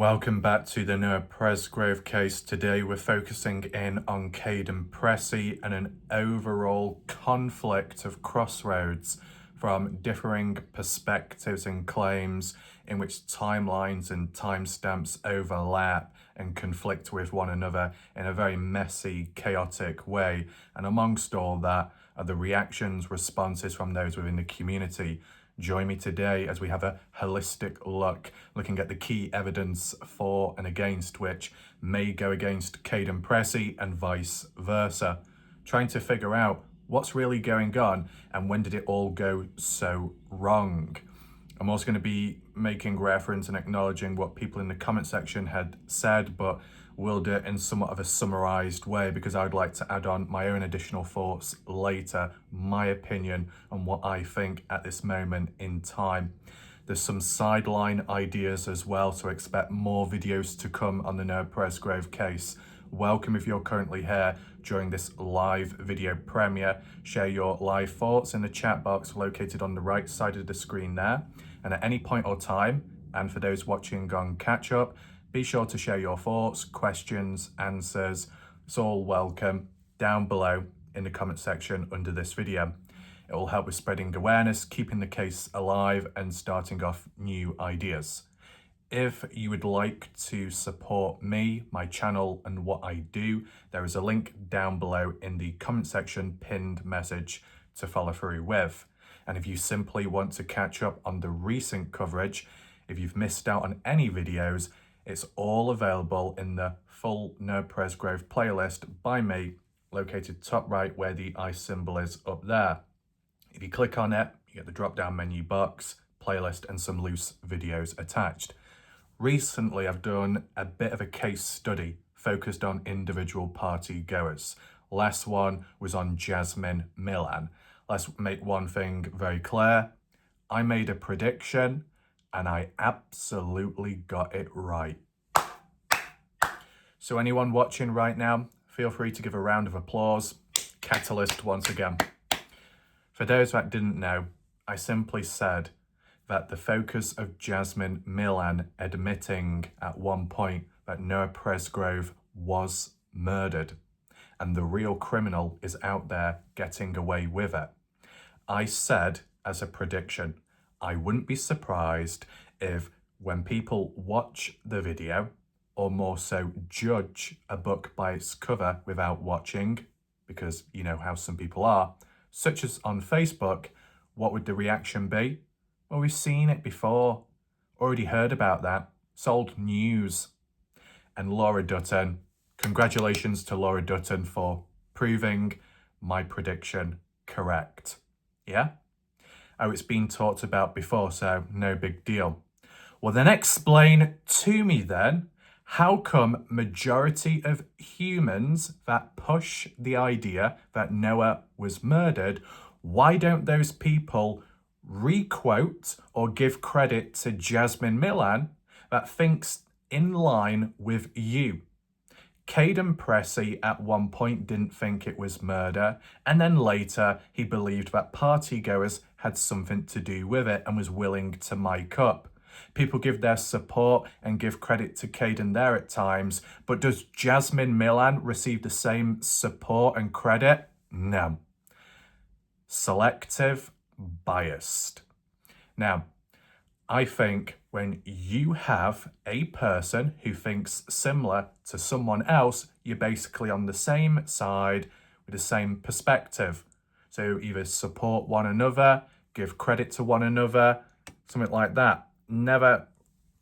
Welcome back to the Presgrove case. Today we're focusing in on Kaden Pressy and an overall conflict of crossroads from differing perspectives and claims in which timelines and timestamps overlap and conflict with one another in a very messy, chaotic way. And amongst all that are the reactions, responses from those within the community. Join me today as we have a holistic look, looking at the key evidence for and against which may go against Kaden Pressy and vice versa, trying to figure out what's really going on and when did it all go so wrong. I'm also going to be making reference and acknowledging what people in the comment section had said, but we'll do it in somewhat of a summarized way because I'd like to add on my own additional thoughts later, my opinion on what I think at this moment in time. There's some sideline ideas as well, so expect more videos to come on the Presgrove case. Welcome if you're currently here during this live video premiere. Share your live thoughts in the chat box located on the right side of the screen there. And at any point or time, and for those watching on catch up, be sure to share your thoughts, questions, answers. It's all welcome down below in the comment section under this video. It will help with spreading awareness, keeping the case alive, and starting off new ideas. If you would like to support me, my channel, and what I do, there is a link down below in the comment section pinned message to follow through with. And if you simply want to catch up on the recent coverage, if you've missed out on any videos, it's all available in the full Presgrove playlist by me, located top right where the I symbol is up there. If you click on it, you get the drop-down menu box, playlist, and some loose videos attached. Recently, I've done a bit of a case study focused on individual party goers. Last one was on Jasmine Milan. Let's make one thing very clear. I made a prediction and I absolutely got it right. So anyone watching right now, feel free to give a round of applause. Catalyst once again. For those that didn't know, I simply said that the focus of Jasmine Milan admitting at one point that Presgrove was murdered and the real criminal is out there getting away with it. I said as a prediction, I wouldn't be surprised if when people watch the video, or more so judge a book by its cover without watching, because you know how some people are, such as on Facebook, what would the reaction be? Well, we've seen it before, already heard about that, it's old news. And Laura Dutton, congratulations to Laura Dutton for proving my prediction correct. Yeah? Oh, it's been talked about before, so no big deal. Well, then explain to me then, how come majority of humans that push the idea that Noah was murdered, why don't those people requote or give credit to Jasmine Milan that thinks in line with you? Kaden Pressy at one point didn't think it was murder, and then later he believed that partygoers had something to do with it and was willing to mic up. People give their support and give credit to Kaden there at times, but does Jasmine Milan receive the same support and credit? No. Selective, biased. Now, I think when you have a person who thinks similar to someone else, you're basically on the same side with the same perspective. So either support one another, give credit to one another, something like that. Never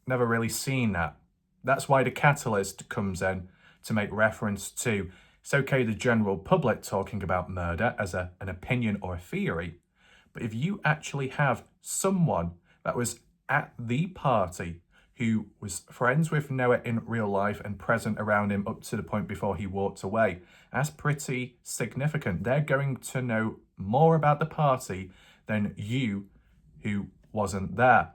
really seen that. That's why the catalyst comes in to make reference to, it's okay the general public talking about murder as an opinion or a theory, but if you actually have someone that was at the party who was friends with Noah in real life and present around him up to the point before he walked away, that's pretty significant. They're going to know more about the party than you who wasn't there.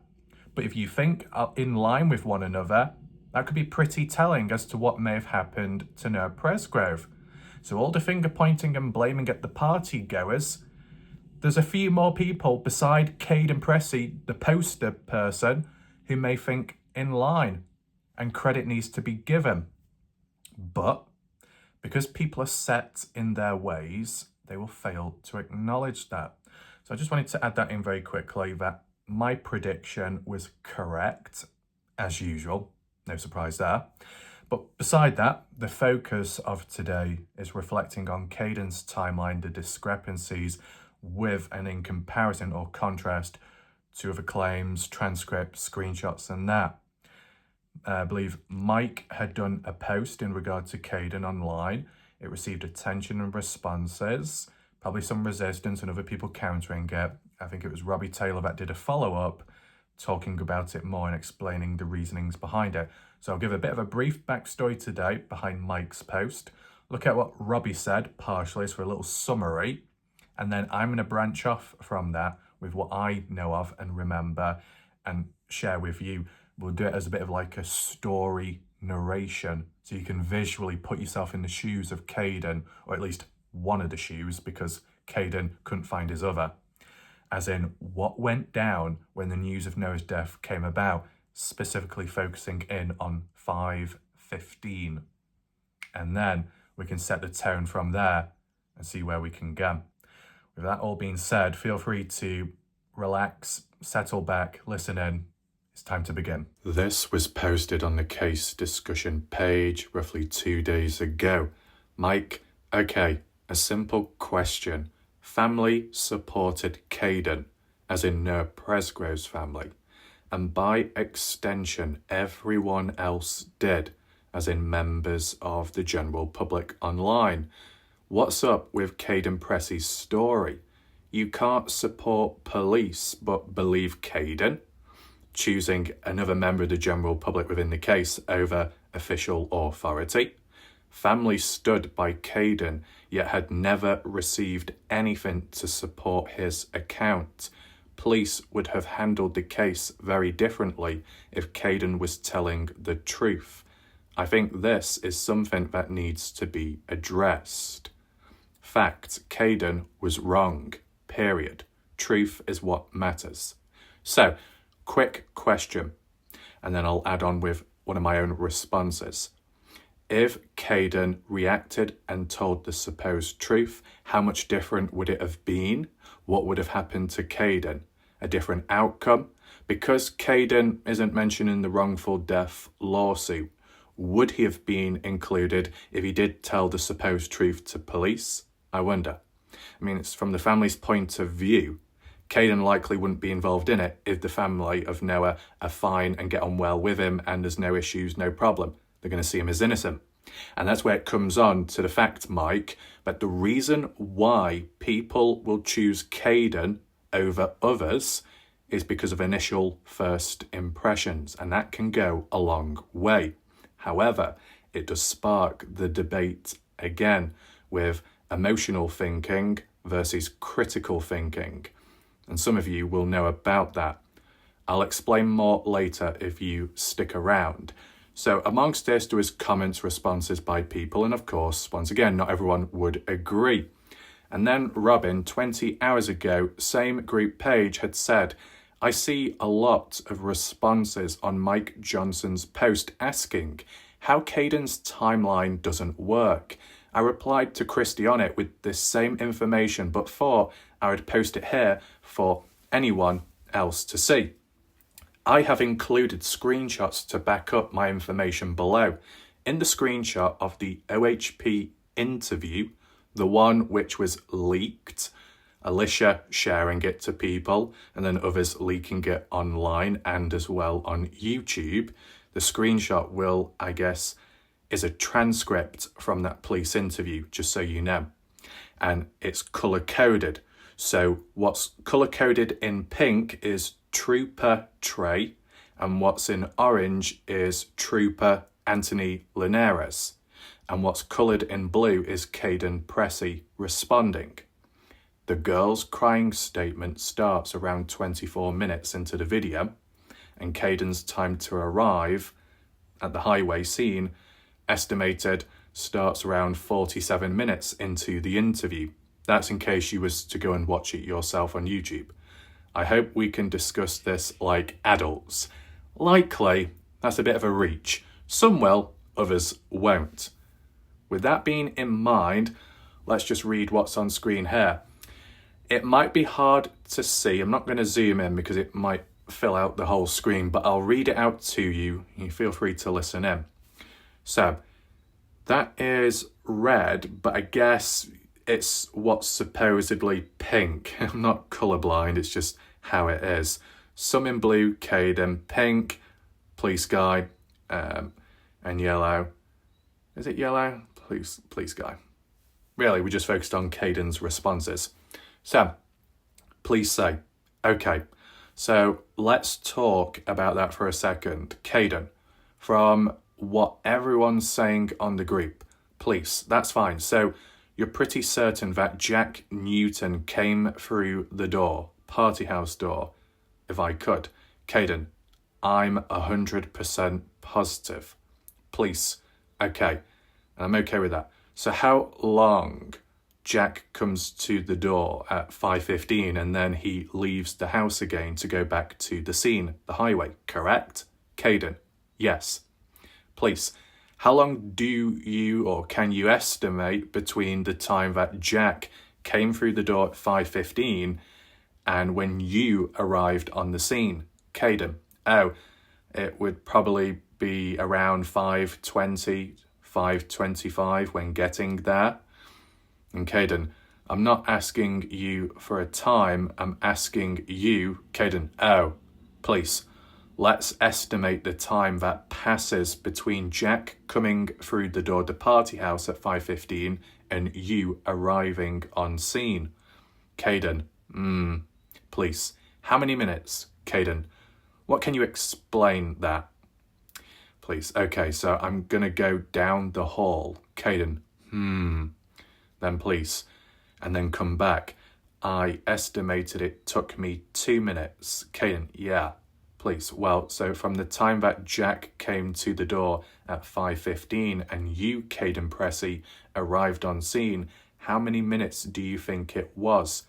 But if you think in line with one another, that could be pretty telling as to what may have happened to Presgrove. So all the finger pointing and blaming at the party goers, there's a few more people beside Kaden Pressy, the poster person, who may think in line. and credit needs to be given. But because people are set in their ways, they will fail to acknowledge that. So I just wanted to add that in very quickly, that my prediction was correct, as usual. No surprise there. But beside that, the focus of today is reflecting on Kaden's timeline, the discrepancies with and in comparison or contrast to other claims, transcripts, screenshots, and that. I believe Mike had done a post in regard to Kaden online. It received attention and responses, probably some resistance and other people countering it. I think it was Robbie Taylor that did a follow-up talking about it more and explaining the reasonings behind it. So I'll give a bit of a brief backstory today behind Mike's post. Look at what Robbie said partially for a little summary. And then I'm going to branch off from that with what I know of and remember and share with you. We'll do it as a bit of like a story narration, so you can visually put yourself in the shoes of Kaden, or at least one of the shoes, because Kaden couldn't find his other. As in, what went down when the news of Noah's death came about, specifically focusing in on 5:15. And then we can set the tone from there and see where we can go. With that all being said, feel free to relax, settle back, listen in. It's time to begin. This was posted on the case discussion page roughly 2 days ago. Mike, okay, a simple question. Family supported Kaden, as in Noah Presgrove's family, and by extension, everyone else did, as in members of the general public online. What's up with Kaden Pressy's story? You can't support police but believe Kaden, choosing another member of the general public within the case over official authority. Family stood by Kaden, yet had never received anything to support his account. Police would have handled the case very differently if Kaden was telling the truth. I think this is something that needs to be addressed. Fact, Kaden was wrong, period. Truth is what matters. So, quick question, and then I'll add on with one of my own responses. If Kaden reacted and told the supposed truth, how much different would it have been? What would have happened to Kaden? A different outcome? Because Kaden isn't mentioned in the wrongful death lawsuit, would he have been included if he did tell the supposed truth to police? I wonder. I mean, it's from the family's point of view. Kaden likely wouldn't be involved in it if the family of Noah are fine and get on well with him and there's no issues, no problem. They're going to see him as innocent. And that's where it comes on to the fact, Mike, that the reason why people will choose Kaden over others is because of initial first impressions, and that can go a long way. However, it does spark the debate again with emotional thinking versus critical thinking. And some of you will know about that. I'll explain more later if you stick around. So amongst this, there was comments, responses by people, and of course, once again, not everyone would agree. And then Robin, 20 hours ago, same group page, had said, I see a lot of responses on Mike Johnson's post asking how Kaden's timeline doesn't work. I replied to Christy on it with this same information, but thought I would post it here for anyone else to see. I have included screenshots to back up my information below. In the screenshot of the OHP interview, the one which was leaked, Alicia sharing it to people and then others leaking it online and as well on YouTube, the screenshot will, I guess, is a transcript from that police interview, just so you know. And it's colour-coded. So what's colour-coded in pink is Trooper Trey, and what's in orange is Trooper Anthony Linares. And what's coloured in blue is Kaden Pressy responding. The girl's crying statement starts around 24 minutes into the video, and Kaden's time to arrive at the highway scene, estimated, starts around 47 minutes into the interview. That's in case you was to go and watch it yourself on YouTube. I hope we can discuss this like adults. Likely, that's a bit of a reach, Some will, others won't. With that being in mind, let's just read what's on screen here. It might be hard to see. I'm not going to zoom in because it might fill out the whole screen, but I'll read it out to you. You feel free to listen in. So that is red, but I guess it's what's supposedly pink. I'm not colourblind, it's just how it is. Some in blue, Kaden, pink, police guy, and yellow. Is it yellow? Police guy. Really, we just focused on Kaden's responses. So, please say, okay, so let's talk about that for a second. Kaden, from what everyone's saying on the group, please, that's fine. So, you're pretty certain that Jack Newton came through the door, party house door, if I could. Kaden, I'm 100% positive. Please, okay, I'm okay with that. So how long Jack comes to the door at 5:15 and then he leaves the house again to go back to the scene, the highway, correct? Kaden, yes. Please, how long do you or can you estimate between the time that Jack came through the door at 5:15 and when you arrived on the scene? Kaden, oh, it would probably be around 5:20, 5:25 when getting there. And Kaden, I'm not asking you for a time, I'm asking you, Kaden, oh, please, let's estimate the time that passes between Jack coming through the door of the party house at 5:15 and you arriving on scene. Kaden, please, how many minutes? Kaden, what can you explain that? Please, okay, so I'm gonna go down the hall. Kaden, then please, and then come back. I estimated it took me 2 minutes. Kaden, yeah, please. Well, so from the time that Jack came to the door at 5:15 and you, Kaden Pressy, arrived on scene, how many minutes do you think it was?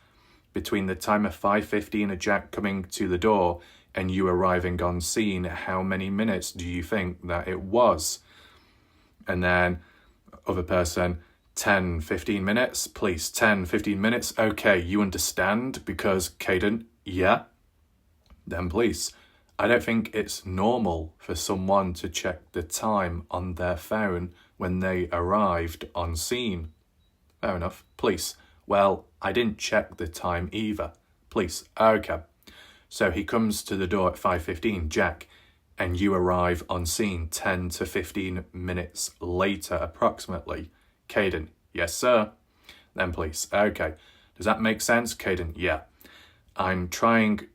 Between the time of 5:15 of Jack coming to the door and you arriving on scene, how many minutes do you think that it was? And then other person, 10, 15 minutes, please, 10, 15 minutes. Okay, you understand because Kaden, yeah. Then please, I don't think it's normal for someone to check the time on their phone when they arrived on scene. Fair enough, please. Well, I didn't check the time either. Please, okay. So he comes to the door at 5:15, Jack, and you arrive on scene 10 to 15 minutes later approximately. Kaden, yes sir. Then please, okay. Does that make sense? Kaden, yeah. I'm trying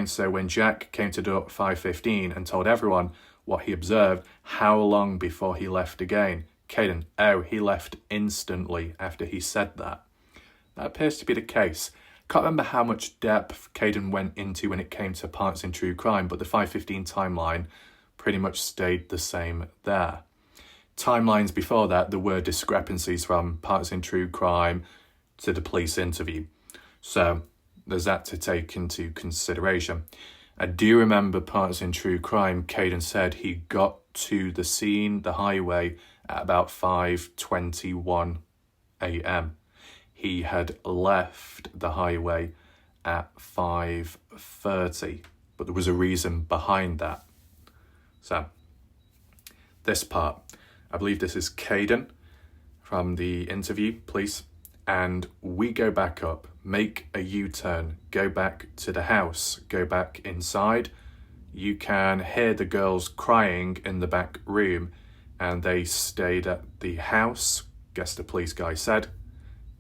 so when Jack came to the door at 5:15 and told everyone what he observed, how long before he left again? Kaden, oh, he left instantly after he said that. That appears to be the case. Can't remember how much depth Kaden went into when it came to parts in true crime, but the 5:15 timeline pretty much stayed the same there. Timelines before that, there were discrepancies from parts in true crime to the police interview. So there's that to take into consideration. I do remember parts in true crime, Kaden said he got to the scene, the highway, at about 5:21 a.m. He had left the highway at 5:30, but there was a reason behind that. So, this part, I believe this is Kaden from the interview, please. And we go back up, make a U-turn, go back to the house, go back inside. You can hear the girls crying in the back room, and they stayed at the house, guess the police guy said.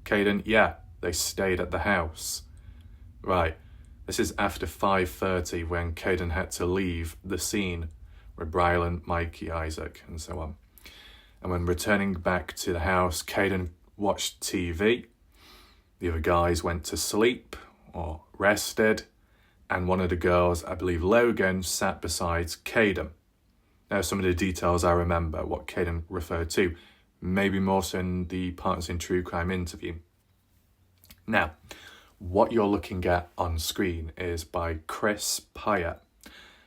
Kaden, yeah, they stayed at the house. Right, this is after 5:30 when Kaden had to leave the scene with Brylan, Mikey, Isaac, and so on. And when returning back to the house, Kaden watched TV. The other guys went to sleep or rested, and one of the girls, I believe Logan, sat beside Kaden. Now, some of the details I remember, what Kaden referred to, maybe more so in the Partners in True Crime interview. Now, what you're looking at on screen is by Chris Pyatt.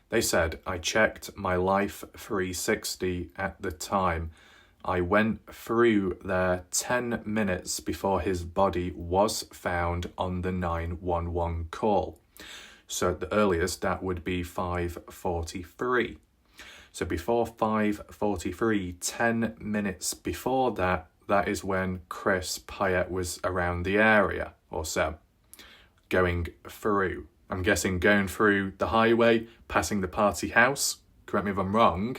They said, I checked my Life 360 at the time. I went through there 10 minutes before his body was found on the 911 call. So at the earliest, that would be 5:43. So before 5:43, 10 minutes before that, that is when Chris Pyatt was around the area or so, going through. I'm guessing going through the highway, passing the party house, correct me if I'm wrong,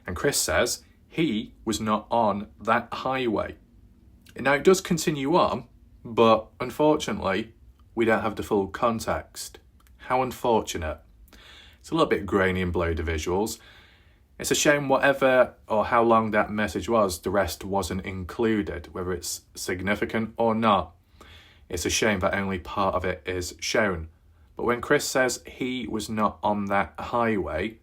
and Chris says he was not on that highway. Now it does continue on, but unfortunately, we don't have the full context. How unfortunate. It's a little bit grainy and blurry, the visuals. It's a shame whatever or how long that message was, the rest wasn't included, whether it's significant or not. It's a shame that only part of it is shown. But when Chris says he was not on that highway,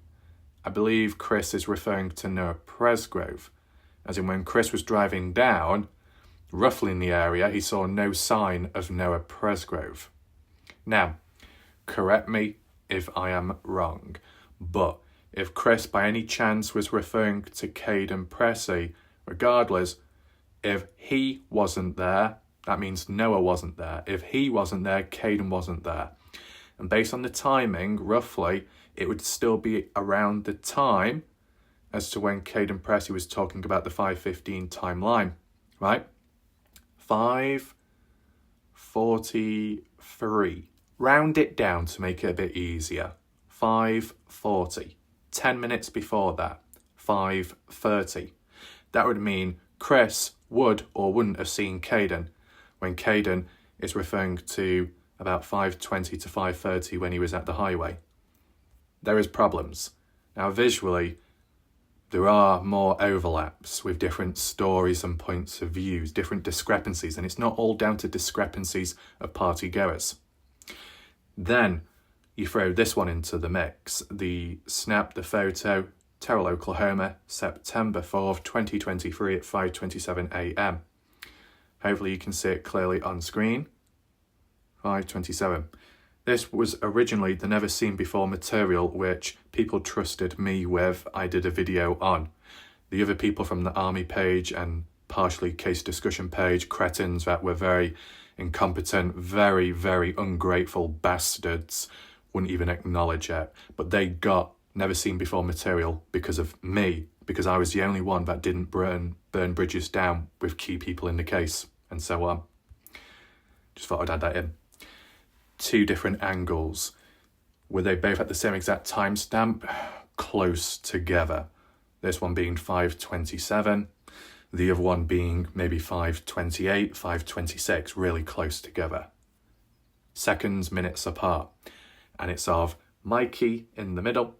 I believe Chris is referring to Noah Presgrove. As in when Chris was driving down, roughly in the area, he saw no sign of Noah Presgrove. Now, correct me if I am wrong, but if Chris by any chance was referring to Kaden Pressy, regardless, if he wasn't there, that means Noah wasn't there. If he wasn't there, Kaden wasn't there. And based on the timing, roughly, it would still be around the time as to when Kaden Pressy was talking about the 5:15 timeline, right? 5:43. Round it down to make it a bit easier. 5:40. 10 minutes before that, 5:30. That would mean Chris would or wouldn't have seen Kaden when Kaden is referring to about 5:20 to 5:30 when he was at the highway. There is problems. Now visually, there are more overlaps with different stories and points of views, different discrepancies, and it's not all down to discrepancies of party goers. Then you throw this one into the mix, the photo, Terrell, Oklahoma, September 4th, 2023 at 5:27 a.m. Hopefully you can see it clearly on screen. 5:27. This was originally the never seen before material which people trusted me with. I did a video on. The other people from the Army page and partially case discussion page, cretins that were very incompetent, very, very ungrateful bastards, wouldn't even acknowledge it. But they got never seen before material because of me, because I was the only one that didn't burn bridges down with key people in the case and so on. Just thought I'd add that in. Two different angles. Were they both at the same exact timestamp? Close together. This one being 5:27, the other one being maybe 5:28, 5:26, really close together. Seconds, minutes apart. And it's of Mikey in the middle,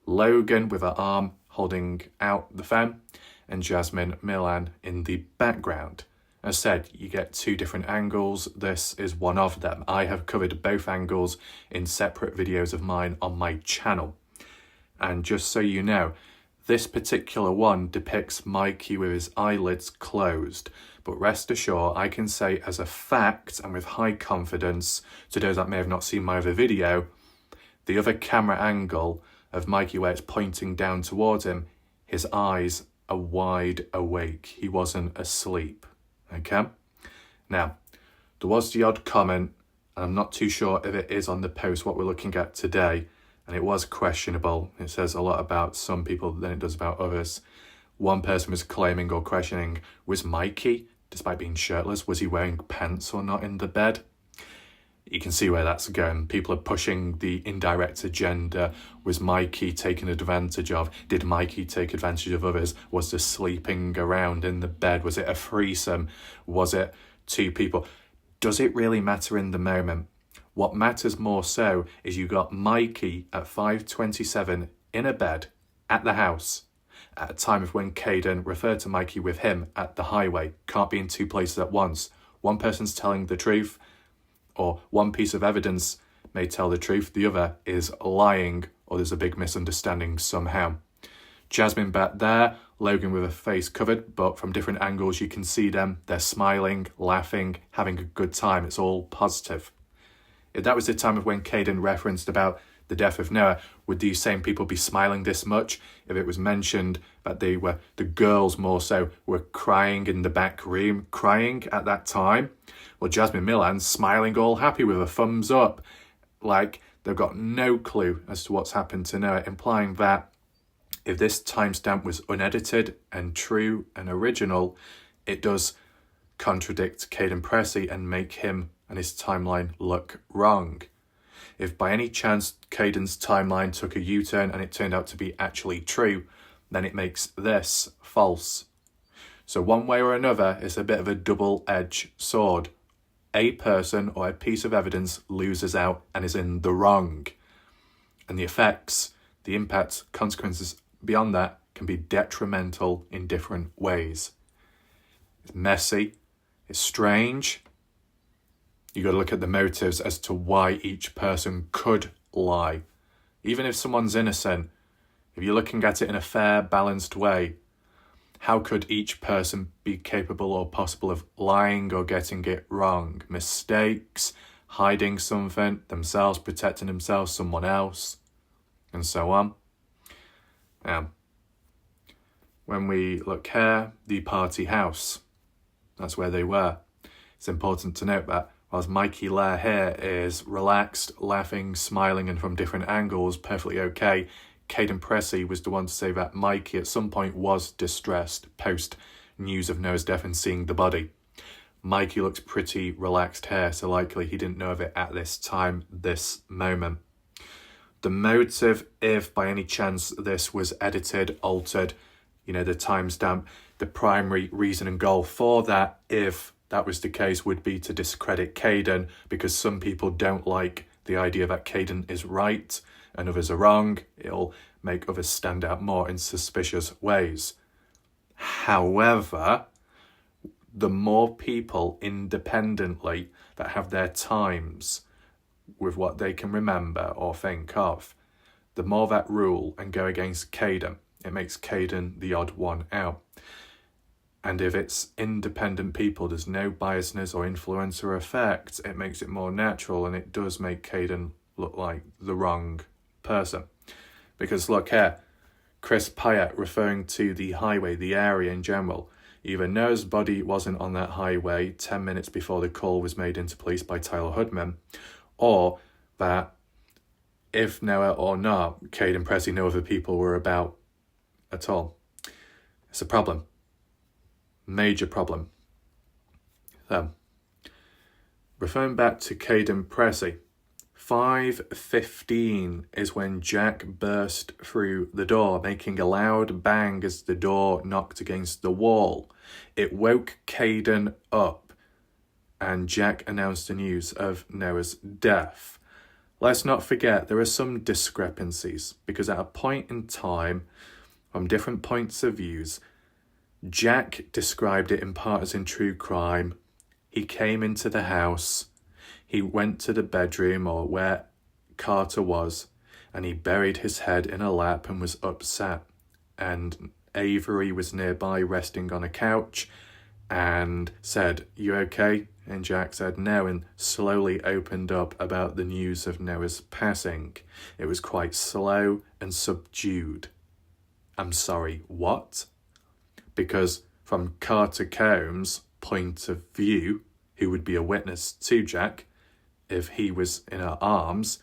Logan with her arm holding out the phone, and Jasmine Milan in the background. As said, you get two different angles. This is one of them. I have covered both angles in separate videos of mine on my channel. And just so you know, this particular one depicts Mikey with his eyelids closed. But rest assured, I can say as a fact and with high confidence to those that may have not seen my other video, the other camera angle of Mikey where it's pointing down towards him, his eyes are wide awake. He wasn't asleep. Okay? Now, there was the odd comment, and I'm not too sure if it is on the post what we're looking at today, and it was questionable. It says a lot about some people than it does about others. One person was claiming or questioning, was Mikey, despite being shirtless, was he wearing pants or not in the bed? You can see where that's going. People are pushing the indirect agenda. Was Mikey taken advantage of? Did Mikey take advantage of others? Was there sleeping around in the bed? Was it a threesome? Was it two people? Does it really matter in the moment? What matters more so is you got Mikey at 5:27 in a bed at the house at a time of when Kaden referred to Mikey with him at the highway. Can't be in two places at once. One person's telling the truth, or one piece of evidence may tell the truth, the other is lying, or there's a big misunderstanding somehow. Jasmine back there, Logan with her face covered, but from different angles you can see them. They're smiling, laughing, having a good time. It's all positive. If that was the time of when Kaden referenced about the death of Noah, would these same people be smiling this much if it was mentioned that the girls more so, were crying in the back room, crying at that time? Well, Jasmine Milan's smiling all happy with a thumbs up, like they've got no clue as to what's happened to Noah, implying that if this timestamp was unedited and true and original, it does contradict Kaden Pressy and make him and his timeline look wrong. If by any chance Kaden's timeline took a U-turn and it turned out to be actually true, then it makes this false. So one way or another, it's a bit of a double-edged sword. A person or a piece of evidence loses out and is in the wrong. And the effects, the impacts, consequences beyond that can be detrimental in different ways. It's messy, it's strange. You got to look at the motives as to why each person could lie. Even if someone's innocent, if you're looking at it in a fair, balanced way, how could each person be capable or possible of lying or getting it wrong? Mistakes, hiding something, themselves protecting themselves, someone else, and so on. When we look here, the party house, that's where they were. It's important to note that whilst Mikey Lair here is relaxed, laughing, smiling, and from different angles, perfectly okay, Kaden Pressy was the one to say that Mikey at some point was distressed post news of Noah's death and seeing the body. Mikey looks pretty relaxed here, so likely he didn't know of it at this time, this moment. The motive, if by any chance this was edited, altered, the timestamp, the primary reason and goal for that, if that was the case, would be to discredit Kaden, because some people don't like the idea that Kaden is right and others are wrong. It'll make others stand out more in suspicious ways. However, the more people independently that have their times with what they can remember or think of, the more that rule and go against Kaden. It makes Kaden the odd one out. And if it's independent people, there's no biasness or influence or effect, it makes it more natural, and it does make Kaden look like the wrong person. Because look here, Chris Pyatt referring to the highway, the area in general. Either Noah's body wasn't on that highway 10 minutes before the call was made into police by Tyler Hoodman, or that if Noah or not, Kaden Pressy, no other people were about at all. It's a problem. Major problem. So, referring back to Kaden Pressy, 5:15 is when Jack burst through the door, making a loud bang as the door knocked against the wall. It woke Kaden up, and Jack announced the news of Noah's death. Let's not forget, there are some discrepancies, because at a point in time, from different points of views, Jack described it in part as in true crime. He came into the house, he went to the bedroom or where Carter was, and he buried his head in a lap and was upset. And Avery was nearby resting on a couch and said, "You okay?" And Jack said no, and slowly opened up about the news of Noah's passing. It was quite slow and subdued. I'm sorry, what? Because from Carter Combs' point of view, who would be a witness to Jack if he was in her arms,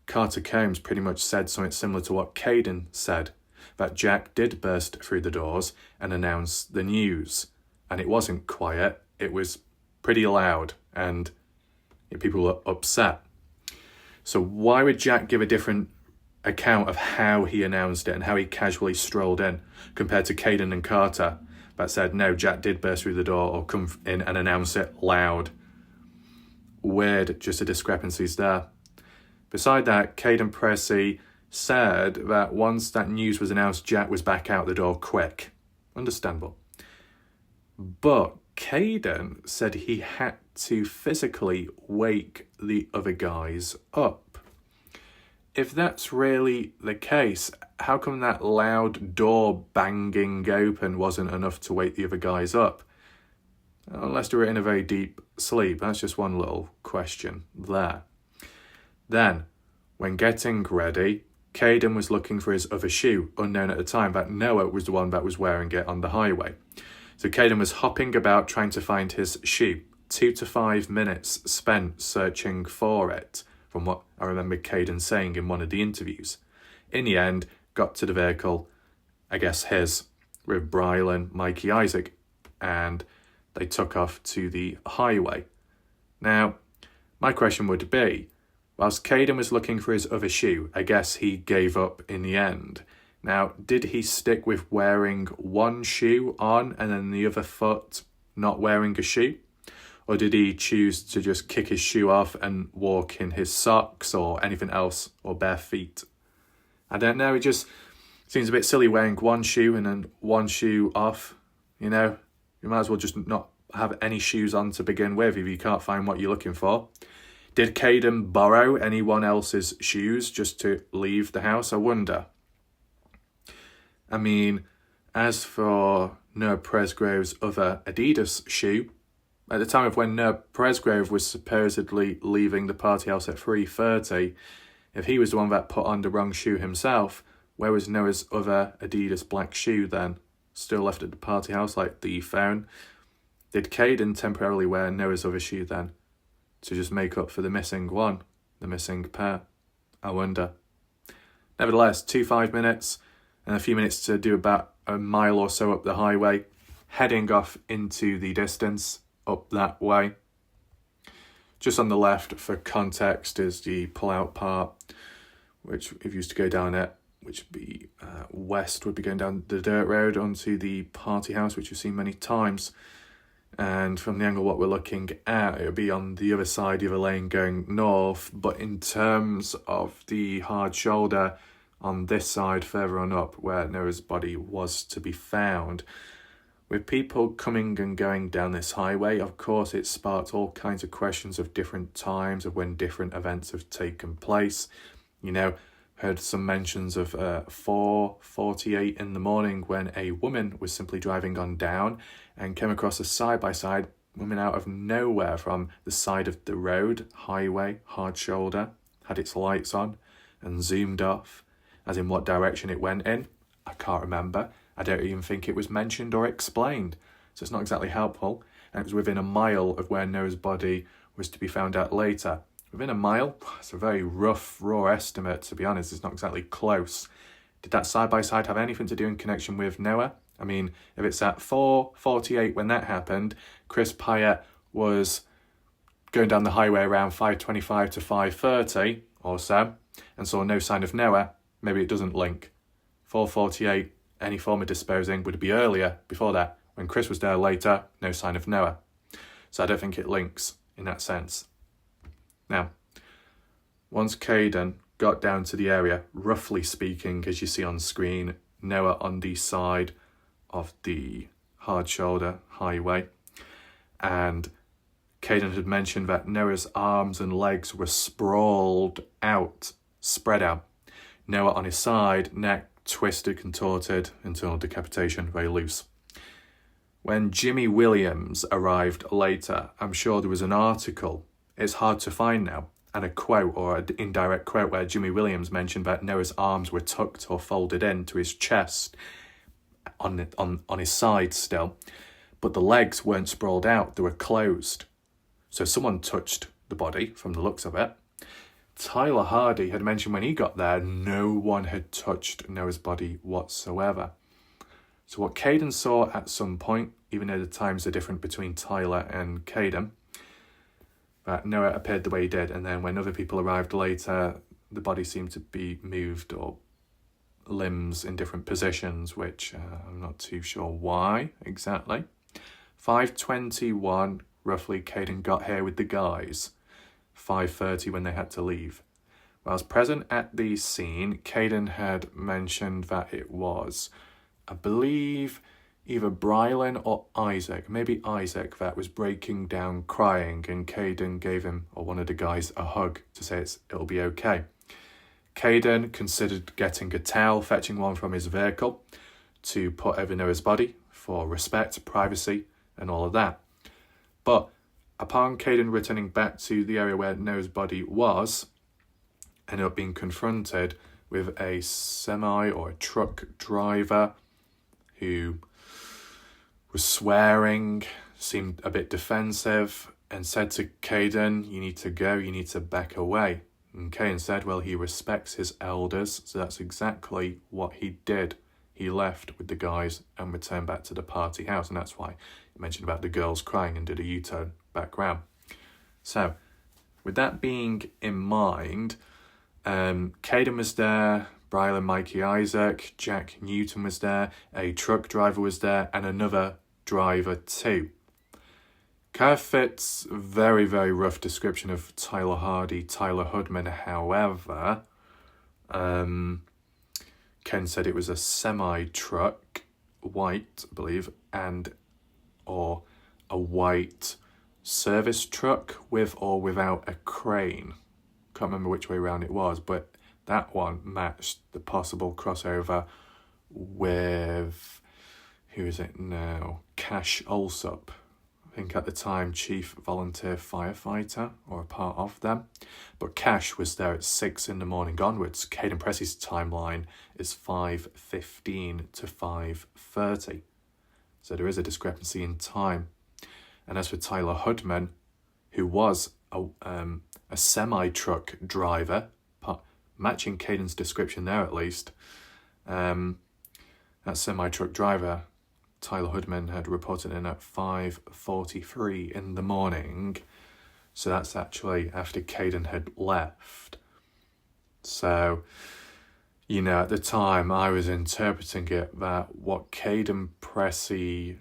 Carter Combs pretty much said something similar to what Kaden said, that Jack did burst through the doors and announce the news. And it wasn't quiet, it was pretty loud, and people were upset. So why would Jack give a different account of how he announced it and how he casually strolled in compared to Kaden and Carter that said, no, Jack did burst through the door or come in and announce it loud? Weird, just the discrepancies there. Beside that, Kaden Pressy said that once that news was announced, Jack was back out the door quick. Understandable. But Kaden said he had to physically wake the other guys up. If that's really the case, how come that loud door banging open wasn't enough to wake the other guys up? Unless they were in a very deep sleep. That's just one little question there. Then, When getting ready, Kaden was looking for his other shoe, unknown at the time that Noah was the one that was wearing it on the highway. So Kaden was hopping about trying to find his shoe. 2 to 5 minutes spent searching for it, from what I remember Kaden saying in one of the interviews. In the end, got to the vehicle, I guess his, with Brylan, Mikey, Isaac, and they took off to the highway. Now, my question would be, whilst Kaden was looking for his other shoe, I guess he gave up in the end. Now, did he stick with wearing one shoe on and then the other foot not wearing a shoe? Or did he choose to just kick his shoe off and walk in his socks or anything else, or bare feet? I don't know, it just seems a bit silly wearing one shoe and then one shoe off. You know, you might as well just not have any shoes on to begin with if you can't find what you're looking for. Did Kaden borrow anyone else's shoes just to leave the house? I wonder. I mean, as for Noah Presgrove's other Adidas shoe, at the time of when Noah Presgrove was supposedly leaving the party house at 3:30, if he was the one that put on the wrong shoe himself, where was Noah's other Adidas black shoe then? Still left at the party house like the phone? Did Kaden temporarily wear Noah's other shoe then, to just make up for the missing one, the missing pair? I wonder. Nevertheless, 5 minutes and a few minutes to do about a mile or so up the highway, heading off into the distance, up that way. Just on the left, for context, is the pull-out part, which if you used to go down it, which would be west, would be going down the dirt road onto the party house, which you've seen many times. And from the angle what we're looking at, it would be on the other side of the lane going north. But in terms of the hard shoulder on this side, further on up, where Noah's body was to be found, with people coming and going down this highway, of course, it sparked all kinds of questions of different times of when different events have taken place. You know, heard some mentions of 4:48 in the morning when a woman was simply driving on down and came across a side-by-side woman out of nowhere from the side of the road, highway, hard shoulder, had its lights on and zoomed off. As in what direction it went in, I can't remember. I don't even think it was mentioned or explained, so it's not exactly helpful. And it was within a mile of where Noah's body was to be found out later. Within a mile? It's a very rough, raw estimate, to be honest. It's not exactly close. Did that side-by-side have anything to do in connection with Noah? I mean, if it's at 4:48 when that happened, Chris Pyatt was going down the highway around 5:25 to 5:30 or so, and saw no sign of Noah, maybe it doesn't link. 4:48, any form of disposing would be earlier, before that. When Chris was there later, no sign of Noah. So I don't think it links in that sense. Now, once Kaden got down to the area, roughly speaking, as you see on screen, Noah on the side of the hard shoulder highway, and Kaden had mentioned that Noah's arms and legs were sprawled out, spread out. Noah on his side, neck twisted, contorted, internal decapitation, very loose. When Jimmy Williams arrived later, I'm sure there was an article, it's hard to find now, and a quote or an indirect quote where Jimmy Williams mentioned that Noah's arms were tucked or folded in to his chest on his side still, but the legs weren't sprawled out, they were closed. So someone touched the body from the looks of it. Tyler Hardy had mentioned when he got there, no one had touched Noah's body whatsoever. So what Kaden saw at some point, even though the times are different between Tyler and Kaden, that Noah appeared the way he did, and then when other people arrived later, the body seemed to be moved, or limbs in different positions, which I'm not too sure why exactly. 5:21, roughly, Kaden got here with the guys. 5:30 when they had to leave. Whilst present at the scene, Kaden had mentioned that it was, I believe, either Brylan or Isaac, maybe Isaac, that was breaking down crying, and Kaden gave him, or one of the guys, a hug to say it'll be okay. Kaden considered getting a towel, fetching one from his vehicle to put over Noah's body for respect, privacy, and all of that. But upon Kaden returning back to the area where Noah's body was, ended up being confronted with a semi or a truck driver who was swearing, seemed a bit defensive, and said to Kaden, "You need to go, you need to back away." And Kaden said, well, he respects his elders, so that's exactly what he did. He left with the guys and returned back to the party house, and that's why I mentioned about the girls crying and did a U-turn back round. So, with that being in mind, Kaden was there, Brylan Mikey Isaac, Jack Newton was there, a truck driver was there, and another driver too. Kind of fits very, very rough description of Tyler Hoodman. However, Ken said it was a semi-truck, white, I believe, or a white service truck with or without a crane. Can't remember which way around it was, but that one matched the possible crossover with, who is it now? Cash Alsop. I think at the time chief volunteer firefighter or a part of them. But Cash was there at 6 a.m. onwards. Kaden Pressy's timeline is 5:15 to 5:30. So there is a discrepancy in time. And as for Tyler Hoodman, who was a semi-truck driver, matching Kaden's description there at least, that semi-truck driver, Tyler Hoodman, had reported in at 5:43 in the morning. So that's actually after Kaden had left. So, at the time I was interpreting it that what Kaden Pressy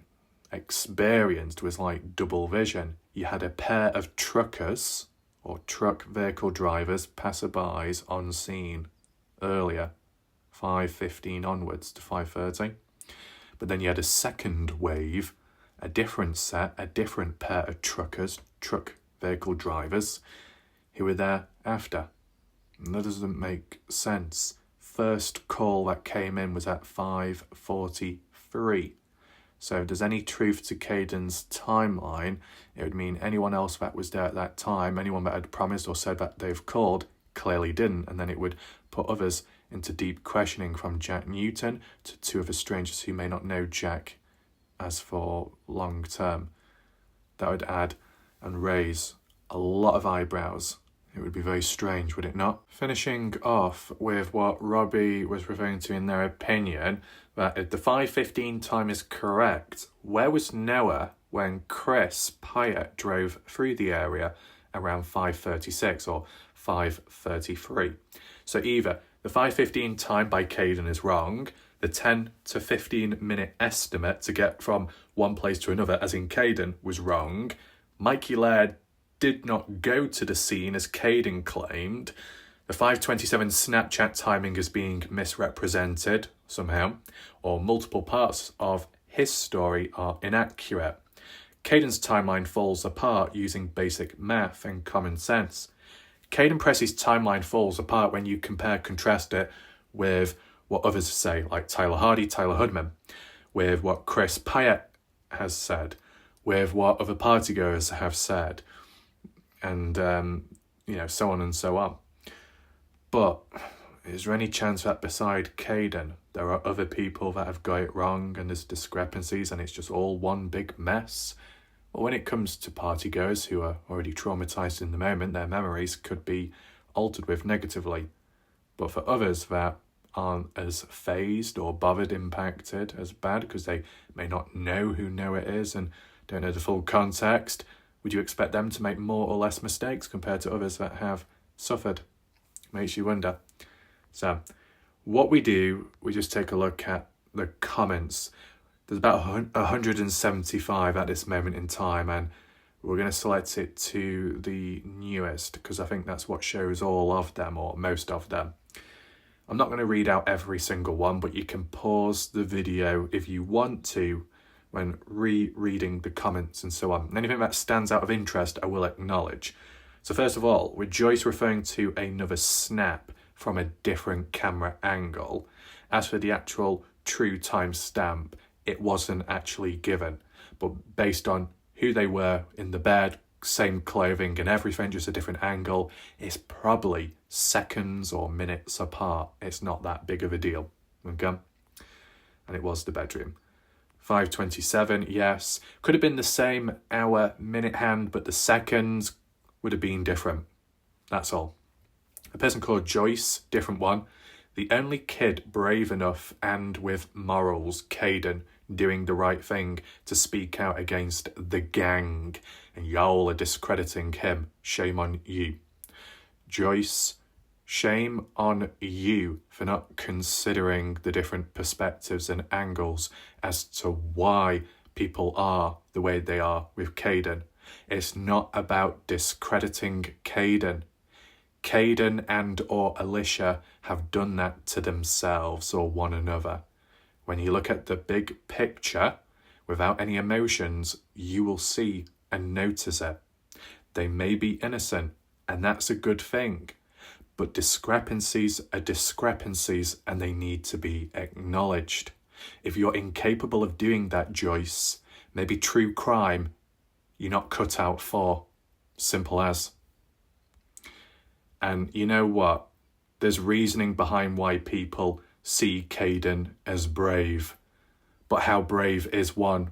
experienced was like double vision. You had a pair of truckers or truck vehicle drivers, passerbys on scene earlier, 5:15 onwards to 5:30. But then you had a second wave, a different pair of truckers, truck vehicle drivers, who were there after. And that doesn't make sense. First call that came in was at 5:43. So if there's any truth to Kaden's timeline, it would mean anyone else that was there at that time, anyone that had promised or said that they've called, clearly didn't. And then it would put others into deep questioning, from Jack Newton to two other strangers who may not know Jack as for long term. That would add and raise a lot of eyebrows. It would be very strange, would it not? Finishing off with what Robbie was referring to in their opinion, that if the 5:15 time is correct, where was Noah when Chris Pyatt drove through the area around 5:36 or 5:33? So either the 5:15 time by Kaden is wrong, the 10 to 15 minute estimate to get from one place to another, as in Kaden, was wrong. Mikey Laird did not go to the scene as Kaden claimed. The 5:27 Snapchat timing is being misrepresented somehow, or multiple parts of his story are inaccurate. Kaden's timeline falls apart using basic math and common sense. Kaden Pressy's timeline falls apart when you contrast it with what others say, like Tyler Hoodman, with what Chris Pyatt has said, with what other partygoers have said, and so on and so on. But is there any chance that beside Kaden, there are other people that have got it wrong and there's discrepancies and it's just all one big mess? Well, when it comes to partygoers who are already traumatised in the moment, their memories could be altered with negatively. But for others that aren't as phased or bothered, impacted as bad, because they may not know who Noah is and don't know the full context, would you expect them to make more or less mistakes compared to others that have suffered? Makes you wonder. So, what we do, we just take a look at the comments. There's about 175 at this moment in time, and we're going to select it to the newest because I think that's what shows all of them, or most of them. I'm not going to read out every single one, but you can pause the video if you want to when rereading the comments and so on. Anything that stands out of interest, I will acknowledge. So first of all, with Joyce referring to another snap from a different camera angle. As for the actual true timestamp, it wasn't actually given, but based on who they were in the bed, same clothing and everything, just a different angle. It's probably seconds or minutes apart. It's not that big of a deal. Okay? And it was the bedroom. 5:27, yes. Could have been the same hour, minute hand, but the seconds would have been different. That's all. A person called Joyce, different one. The only kid brave enough and with morals, Kaden, doing the right thing to speak out against the gang. And y'all are discrediting him. Shame on you. Joyce, shame on you for not considering the different perspectives and angles as to why people are the way they are with Kaden. It's not about discrediting Kaden. Kaden and or Alicia have done that to themselves or one another. When you look at the big picture, without any emotions, you will see and notice it. They may be innocent, and that's a good thing. But discrepancies are discrepancies, and they need to be acknowledged. If you're incapable of doing that, Joyce, maybe true crime, you're not cut out for. Simple as. And you know what? There's reasoning behind why people see Kaden as brave. But how brave is one?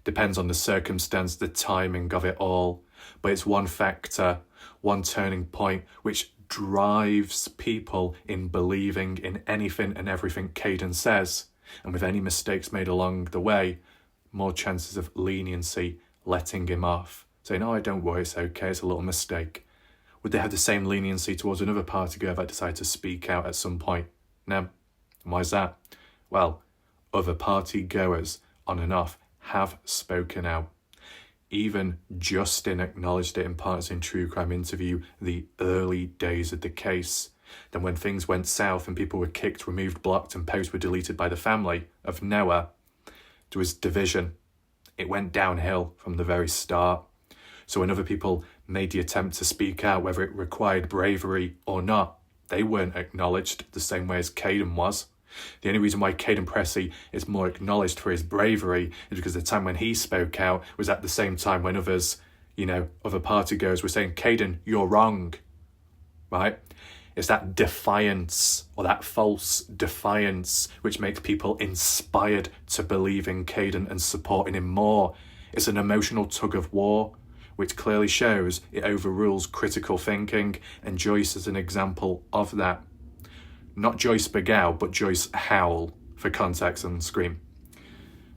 Depends on the circumstance, the timing of it all. But it's one factor, one turning point, which drives people in believing in anything and everything Kaden says. And with any mistakes made along the way, more chances of leniency, letting him off. Saying, oh, don't worry, it's okay, it's a little mistake. Would they have the same leniency towards another party goer that decided to speak out at some point? No. And why is that? Well, other party goers, on and off, have spoken out. Even Justin acknowledged it in Partisan True Crime interview the early days of the case. Then when things went south and people were kicked, removed, blocked, and posts were deleted by the family of Noah, there was division. It went downhill from the very start. So when other people made the attempt to speak out, whether it required bravery or not, they weren't acknowledged the same way as Kaden was. The only reason why Kaden Pressy is more acknowledged for his bravery is because the time when he spoke out was at the same time when others, other party goers were saying, Kaden, you're wrong, right? It's that defiance or that false defiance which makes people inspired to believe in Kaden and supporting him more. It's an emotional tug of war, which clearly shows it overrules critical thinking, and Joyce is an example of that. Not Joyce Begow, but Joyce Howell, for context on the screen.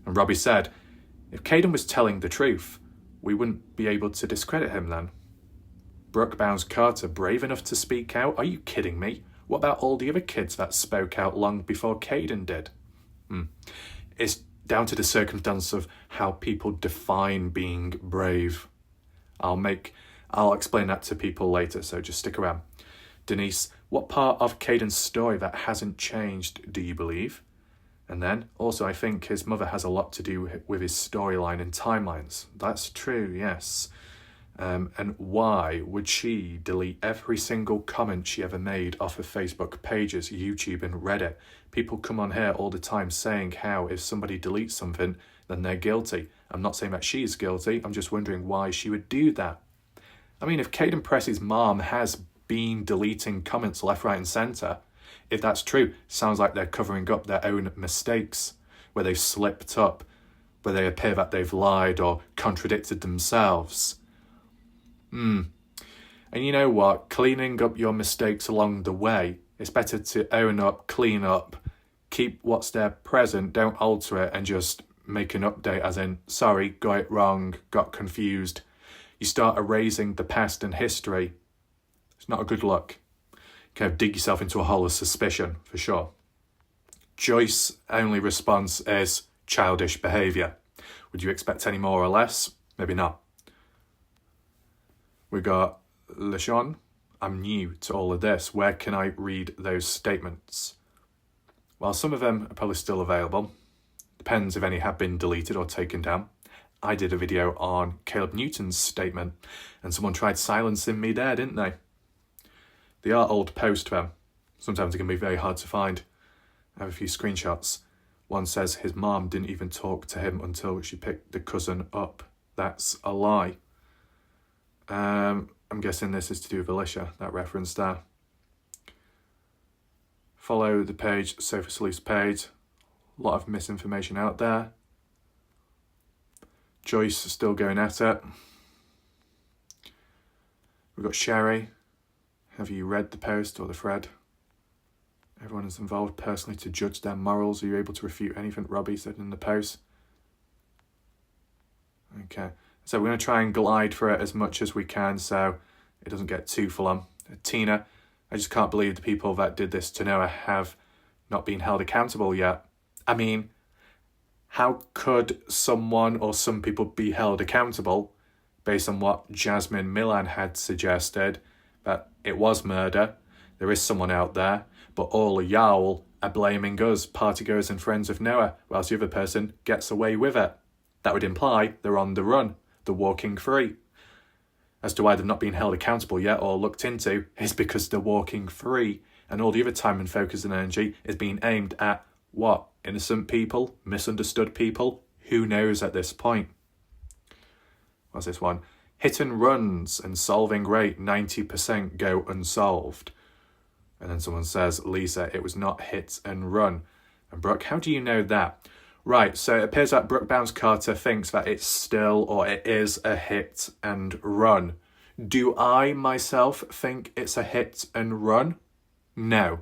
And Robbie said, if Kaden was telling the truth, we wouldn't be able to discredit him then. Brooke Bounds Carter, brave enough to speak out? Are you kidding me? What about all the other kids that spoke out long before Kaden did? It's down to the circumstance of how people define being brave. I'll explain that to people later, so just stick around. Denise, what part of Kaden's story that hasn't changed do you believe? And then, also, I think his mother has a lot to do with his storyline and timelines. That's true, yes. And why would she delete every single comment she ever made off of Facebook pages, YouTube and Reddit? People come on here all the time saying how if somebody deletes something, then they're guilty. I'm not saying that she's guilty, I'm just wondering why she would do that. I mean, if Kaden Pressy's mom has been deleting comments left, right and centre, if that's true, sounds like they're covering up their own mistakes, where they've slipped up, where they appear that they've lied or contradicted themselves. And you know what? Cleaning up your mistakes along the way, it's better to own up, clean up, keep what's there present, don't alter it and just make an update as in, sorry, got it wrong, got confused. You start erasing the past and history. It's not a good look. You kind of dig yourself into a hole of suspicion, for sure. Joyce's only response is childish behaviour. Would you expect any more or less? Maybe not. We got LaShawn. I'm new to all of this. Where can I read those statements? Well, some of them are probably still available. Depends if any have been deleted or taken down. I did a video on Caleb Newton's statement, and someone tried silencing me there, didn't they? They are old posts, though. Sometimes it can be very hard to find. I have a few screenshots. One says his mom didn't even talk to him until she picked the cousin up. That's a lie. I'm guessing this is to do with Alicia, that reference there. Follow the page, Sophie Saloof's page. A lot of misinformation out there. Joyce is still going at it. We've got Sherry. Have you read the post or the thread? Everyone is involved personally to judge their morals. Are you able to refute anything Robbie said in the post? Okay. So we're going to try and glide through it as much as we can so it doesn't get too full on. Tina, I just can't believe the people that did this to Noah have not been held accountable yet. I mean, how could someone or some people be held accountable based on what Jasmine Milan had suggested, that it was murder, there is someone out there, but all of y'all are blaming us, partygoers and friends of Noah, whilst the other person gets away with it? That would imply they're on the run, they're walking free. As to why they've not been held accountable yet or looked into is because they're walking free, and all the other time and focus and energy is being aimed at what? Innocent people? Misunderstood people? Who knows at this point? What's this one? Hit and runs and solving rate 90% go unsolved. And then someone says, Lisa, it was not hit and run. And Brooke, how do you know that? Right, so it appears that Brooke Bounce-Carter thinks that it's still or it is a hit and run. Do I myself think it's a hit and run? No.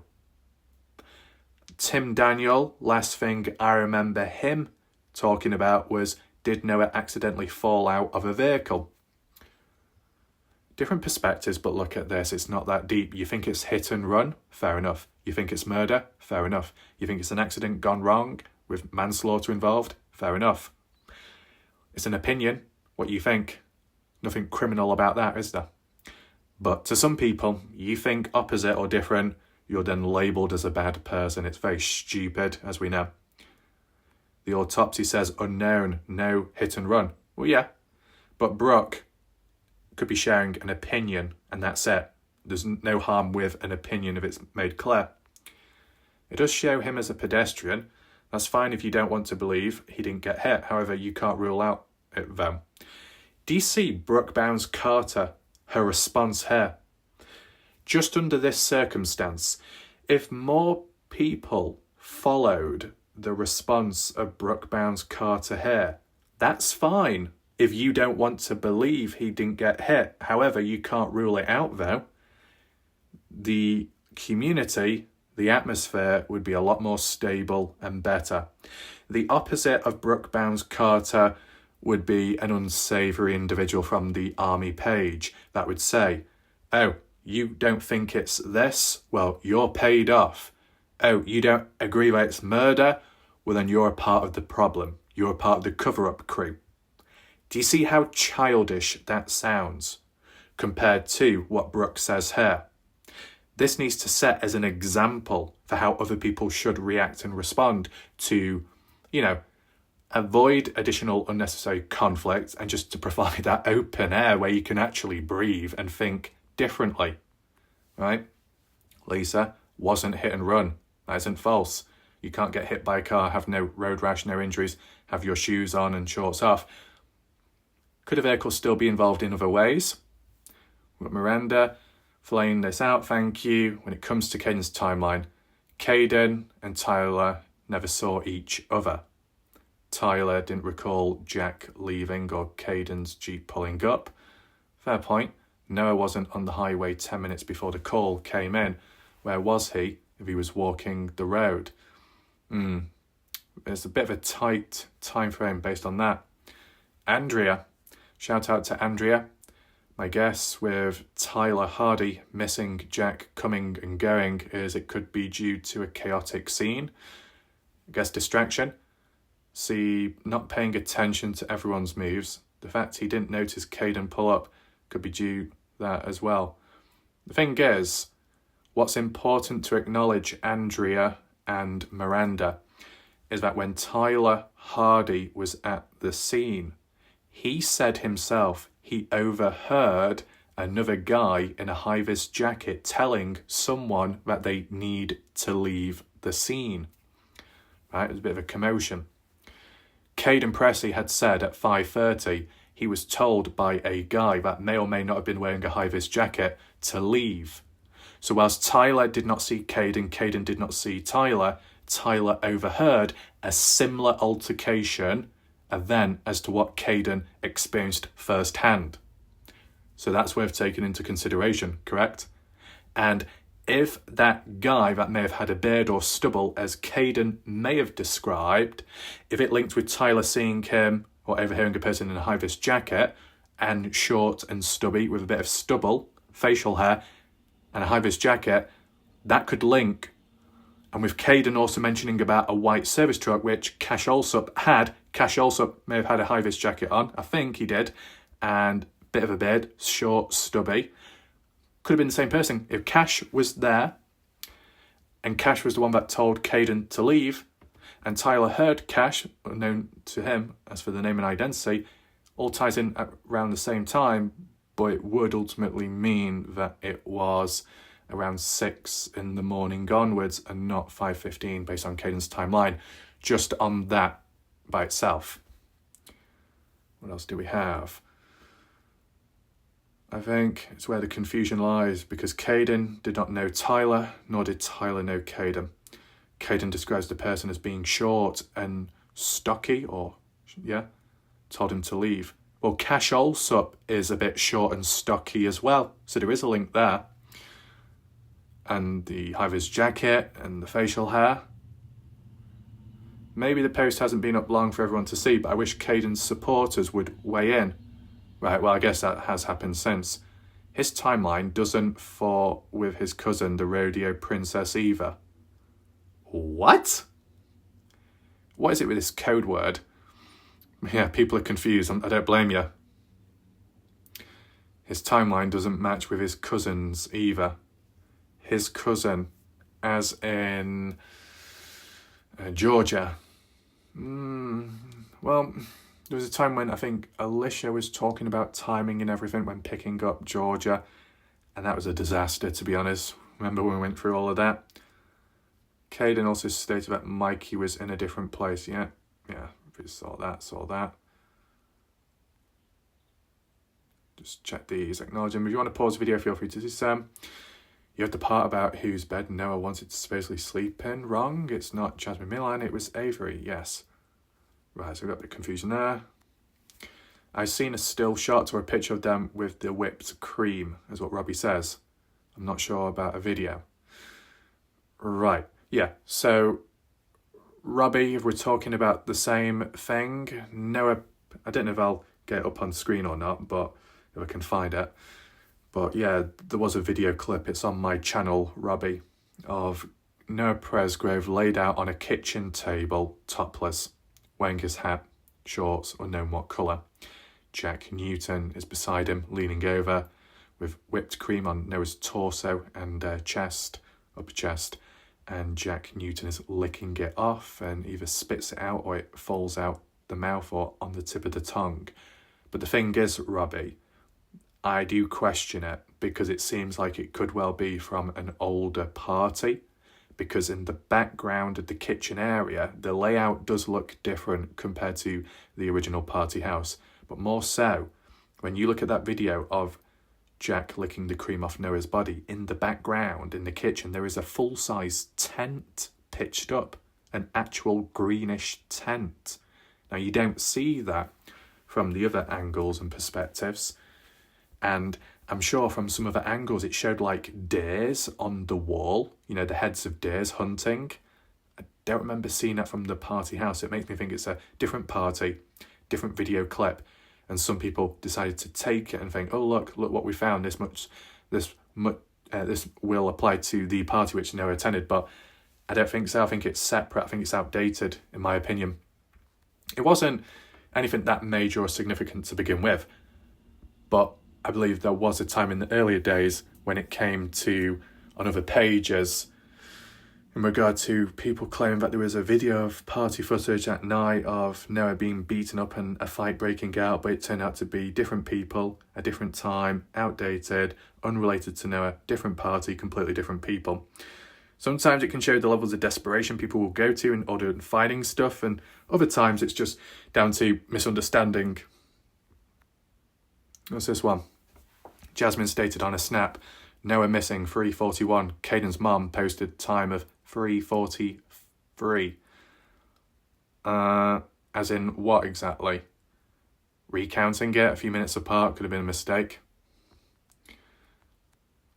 Tim Daniel, last thing I remember him talking about was, did Noah accidentally fall out of a vehicle? Different perspectives, but look at this, it's not that deep. You think it's hit and run? Fair enough. You think it's murder? Fair enough. You think it's an accident gone wrong with manslaughter involved? Fair enough. It's an opinion, what you think. Nothing criminal about that, is there? But to some people, you think opposite or different, you're then labelled as a bad person. It's very stupid, as we know. The autopsy says unknown, no hit and run. Well, yeah, but Brooke could be sharing an opinion, and that's it. There's no harm with an opinion if it's made clear. It does show him as a pedestrian. That's fine if you don't want to believe he didn't get hit. However, you can't rule out it though. Do you see Brooke Bounce-Carter, her response here? Just under this circumstance, if more people followed the response of Brooke Bounce-Carter here, that's fine if you don't want to believe he didn't get hit. However, you can't rule it out though. The community, the atmosphere would be a lot more stable and better. The opposite of Brooke Bounce-Carter would be an unsavoury individual from the army page that would say, oh, you don't think it's this? Well, you're paid off. Oh, you don't agree that it's murder? Well, then you're a part of the problem. You're a part of the cover-up crew. Do you see how childish that sounds compared to what Brooke says here? This needs to set as an example for how other people should react and respond to, avoid additional unnecessary conflict and just to provide that open air where you can actually breathe and think differently, right? Lisa wasn't hit and run. That isn't false. You can't get hit by a car, have no road rash, no injuries, have your shoes on and shorts off. Could a vehicle still be involved in other ways? We've got Miranda flaying this out, thank you. When it comes to Kaden's timeline, Kaden and Tyler never saw each other. Tyler didn't recall Jack leaving or Kaden's Jeep pulling up. Fair point. Noah wasn't on the highway 10 minutes before the call came in. Where was he if he was walking the road? There's a bit of a tight time frame based on that. Andrea. Shout out to Andrea. My guess with Tyler Hardy missing Jack coming and going is it could be due to a chaotic scene. I guess distraction. See, not paying attention to everyone's moves. The fact he didn't notice Kaden pull up could be due to that as well. The thing is, what's important to acknowledge Andrea and Miranda is that when Tyler Hardy was at the scene, he said himself he overheard another guy in a high-vis jacket telling someone that they need to leave the scene. Right, it was a bit of a commotion. Kaden Pressy had said at 5:30 he was told by a guy that may or may not have been wearing a high-vis jacket to leave. So whilst Tyler did not see Kaden, Kaden did not see Tyler, Tyler overheard a similar altercation event as to what Kaden experienced firsthand. So that's worth taking into consideration, correct? And if that guy that may have had a beard or stubble, as Kaden may have described, if it linked with Tyler seeing him or overhearing a person in a high-vis jacket and short and stubby with a bit of stubble, facial hair, and a high-vis jacket, that could link. And with Kaden also mentioning about a white service truck, which Cash Allsup had, Cash Allsup may have had a high-vis jacket on, I think he did, and a bit of a beard, short, stubby. Could have been the same person. If Cash was there, and Cash was the one that told Kaden to leave, and Tyler heard Cash, known to him as for the name and identity, all ties in around the same time, but it would ultimately mean that it was around 6 in the morning onwards and not 5:15 based on Kaden's timeline, just on that by itself. What else do we have? I think it's where the confusion lies, because Kaden did not know Tyler, nor did Tyler know Kaden. Kaden describes the person as being short and stocky, told him to leave. Well, Cash Allsup is a bit short and stocky as well, so there is a link there. And the high-vis jacket and the facial hair. Maybe the post hasn't been up long for everyone to see, but I wish Kaden's supporters would weigh in. Right, well, I guess that has happened since. His timeline doesn't fall with his cousin, the rodeo princess, either. What? What is it with this code word? Yeah, people are confused. I don't blame you. His timeline doesn't match with his cousin's either. His cousin, as in Georgia. Well, there was a time when I think Alicia was talking about timing and everything when picking up Georgia, and that was a disaster, to be honest. Remember when we went through all of that? Kaden also stated that Mikey was in a different place. Yeah, we saw that. Just check these, acknowledge them. If you want to pause the video, feel free to do so. You have the part about whose bed Noah wanted to supposedly sleep in. Wrong, it's not Jasmine Milan, it was Avery, yes. Right, so we've got the confusion there. I've seen a still shot or a picture of them with the whipped cream, is what Robbie says. I'm not sure about a video. Right, yeah, so Robbie, if we're talking about the same thing, Noah, I don't know if I'll get it up on screen or not, but if I can find it. But yeah, there was a video clip, it's on my channel, Robbie, of Noah Presgrove laid out on a kitchen table, topless, wearing his hat, shorts, unknown what colour. Jack Newton is beside him, leaning over, with whipped cream on Noah's torso and chest, upper chest, and Jack Newton is licking it off and either spits it out or it falls out the mouth or on the tip of the tongue. But the thing is, Robbie, I do question it, because it seems like it could well be from an older party, because in the background of the kitchen area, the layout does look different compared to the original party house. But more so, when you look at that video of Jack licking the cream off Noah's body, in the background, in the kitchen, there is a full-size tent pitched up, an actual greenish tent. Now, you don't see that from the other angles and perspectives. And I'm sure from some other angles it showed like deers on the wall, the heads of deers hunting. I don't remember seeing that from the party house. It makes me think it's a different party, different video clip. And some people decided to take it and think, oh, look what we found. This will apply to the party which Noah attended. But I don't think so. I think it's separate. I think it's outdated, in my opinion. It wasn't anything that major or significant to begin with. But I believe there was a time in the earlier days when it came to, on other pages, in regard to people claiming that there was a video of party footage at night of Noah being beaten up and a fight breaking out, but it turned out to be different people, a different time, outdated, unrelated to Noah, different party, completely different people. Sometimes it can show the levels of desperation people will go to in order to finding stuff, and other times it's just down to misunderstanding. What's this one? Jasmine stated on a snap, Noah missing 3:41. Kaden's mum posted time of 3:43. As in what exactly? Recounting it a few minutes apart could have been a mistake.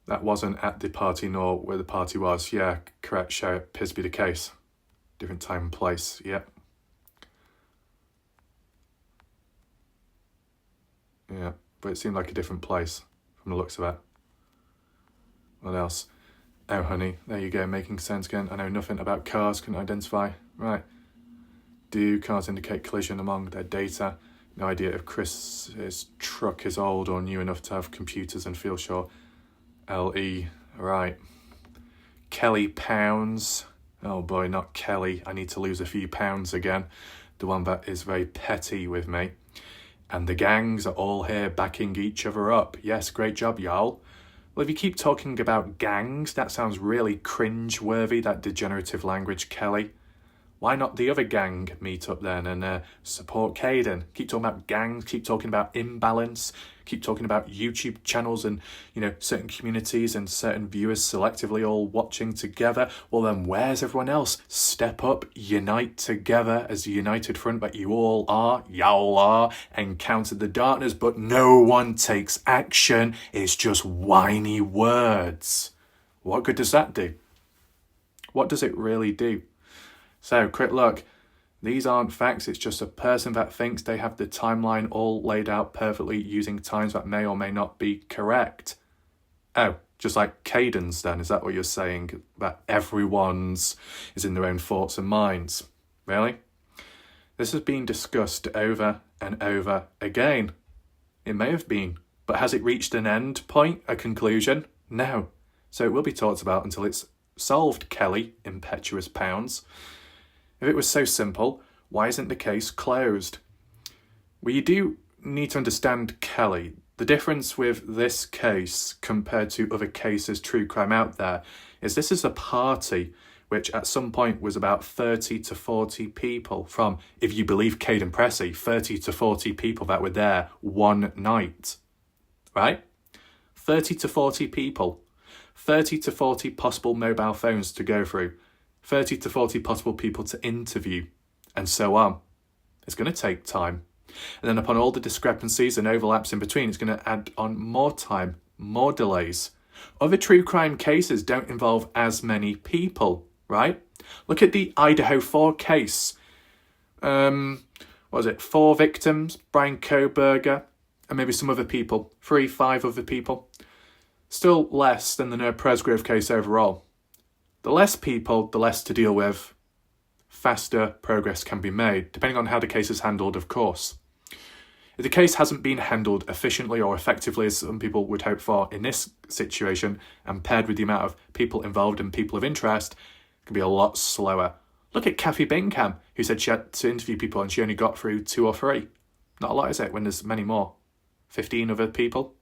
That wasn't at the party nor where the party was. Yeah, correct, show it appears to be the case. Different time and place, yep. Yeah, but it seemed like a different place from the looks of it. What else? Oh, honey, there you go, making sense again. I know nothing about cars, couldn't identify. Right. Do cars indicate collision among their data? No idea if Chris's truck is old or new enough to have computers and feel sure. LE, right. Kelly Pounds. Oh boy, not Kelly. I need to lose a few pounds again. The one that is very petty with me. And the gangs are all here backing each other up. Yes, great job, y'all. Well, if you keep talking about gangs, that sounds really cringe-worthy, that degenerative language, Kelly. Why not the other gang meet up then and support Kaden? Keep talking about gangs, keep talking about imbalance, keep talking about YouTube channels and, certain communities and certain viewers selectively all watching together. Well, then where's everyone else? Step up, unite together as a united front that you all are, y'all are, encounter the darkness, but no one takes action. It's just whiny words. What good does that do? What does it really do? So, quick look, these aren't facts, it's just a person that thinks they have the timeline all laid out perfectly using times that may or may not be correct. Oh, just like Kaden's then, is that what you're saying? That everyone's is in their own thoughts and minds? Really? This has been discussed over and over again. It may have been, but has it reached an end point, a conclusion? No. So it will be talked about until it's solved, Kelly, impetuous Pounds. If it was so simple, why isn't the case closed? Well, you do need to understand, Kelly, the difference with this case compared to other cases true crime out there is this is a party which at some point was about 30 to 40 people from, if you believe Kaden Pressy, 30 to 40 people that were there one night, right? 30 to 40 people, 30 to 40 possible mobile phones to go through, 30 to 40 possible people to interview, and so on. It's going to take time. And then upon all the discrepancies and overlaps in between, it's going to add on more time, more delays. Other true crime cases don't involve as many people, right? Look at the Idaho 4 case. What was it? 4 victims, Brian Koberger, and maybe some other people. 5 other people. Still less than the Presgrove case overall. The less people, the less to deal with, faster progress can be made, depending on how the case is handled, of course. If the case hasn't been handled efficiently or effectively as some people would hope for in this situation, and paired with the amount of people involved and people of interest, it can be a lot slower. Look at Kathy Bingham, who said she had to interview people and she only got through 2 or 3. Not a lot, is it, when there's many more? 15 other people?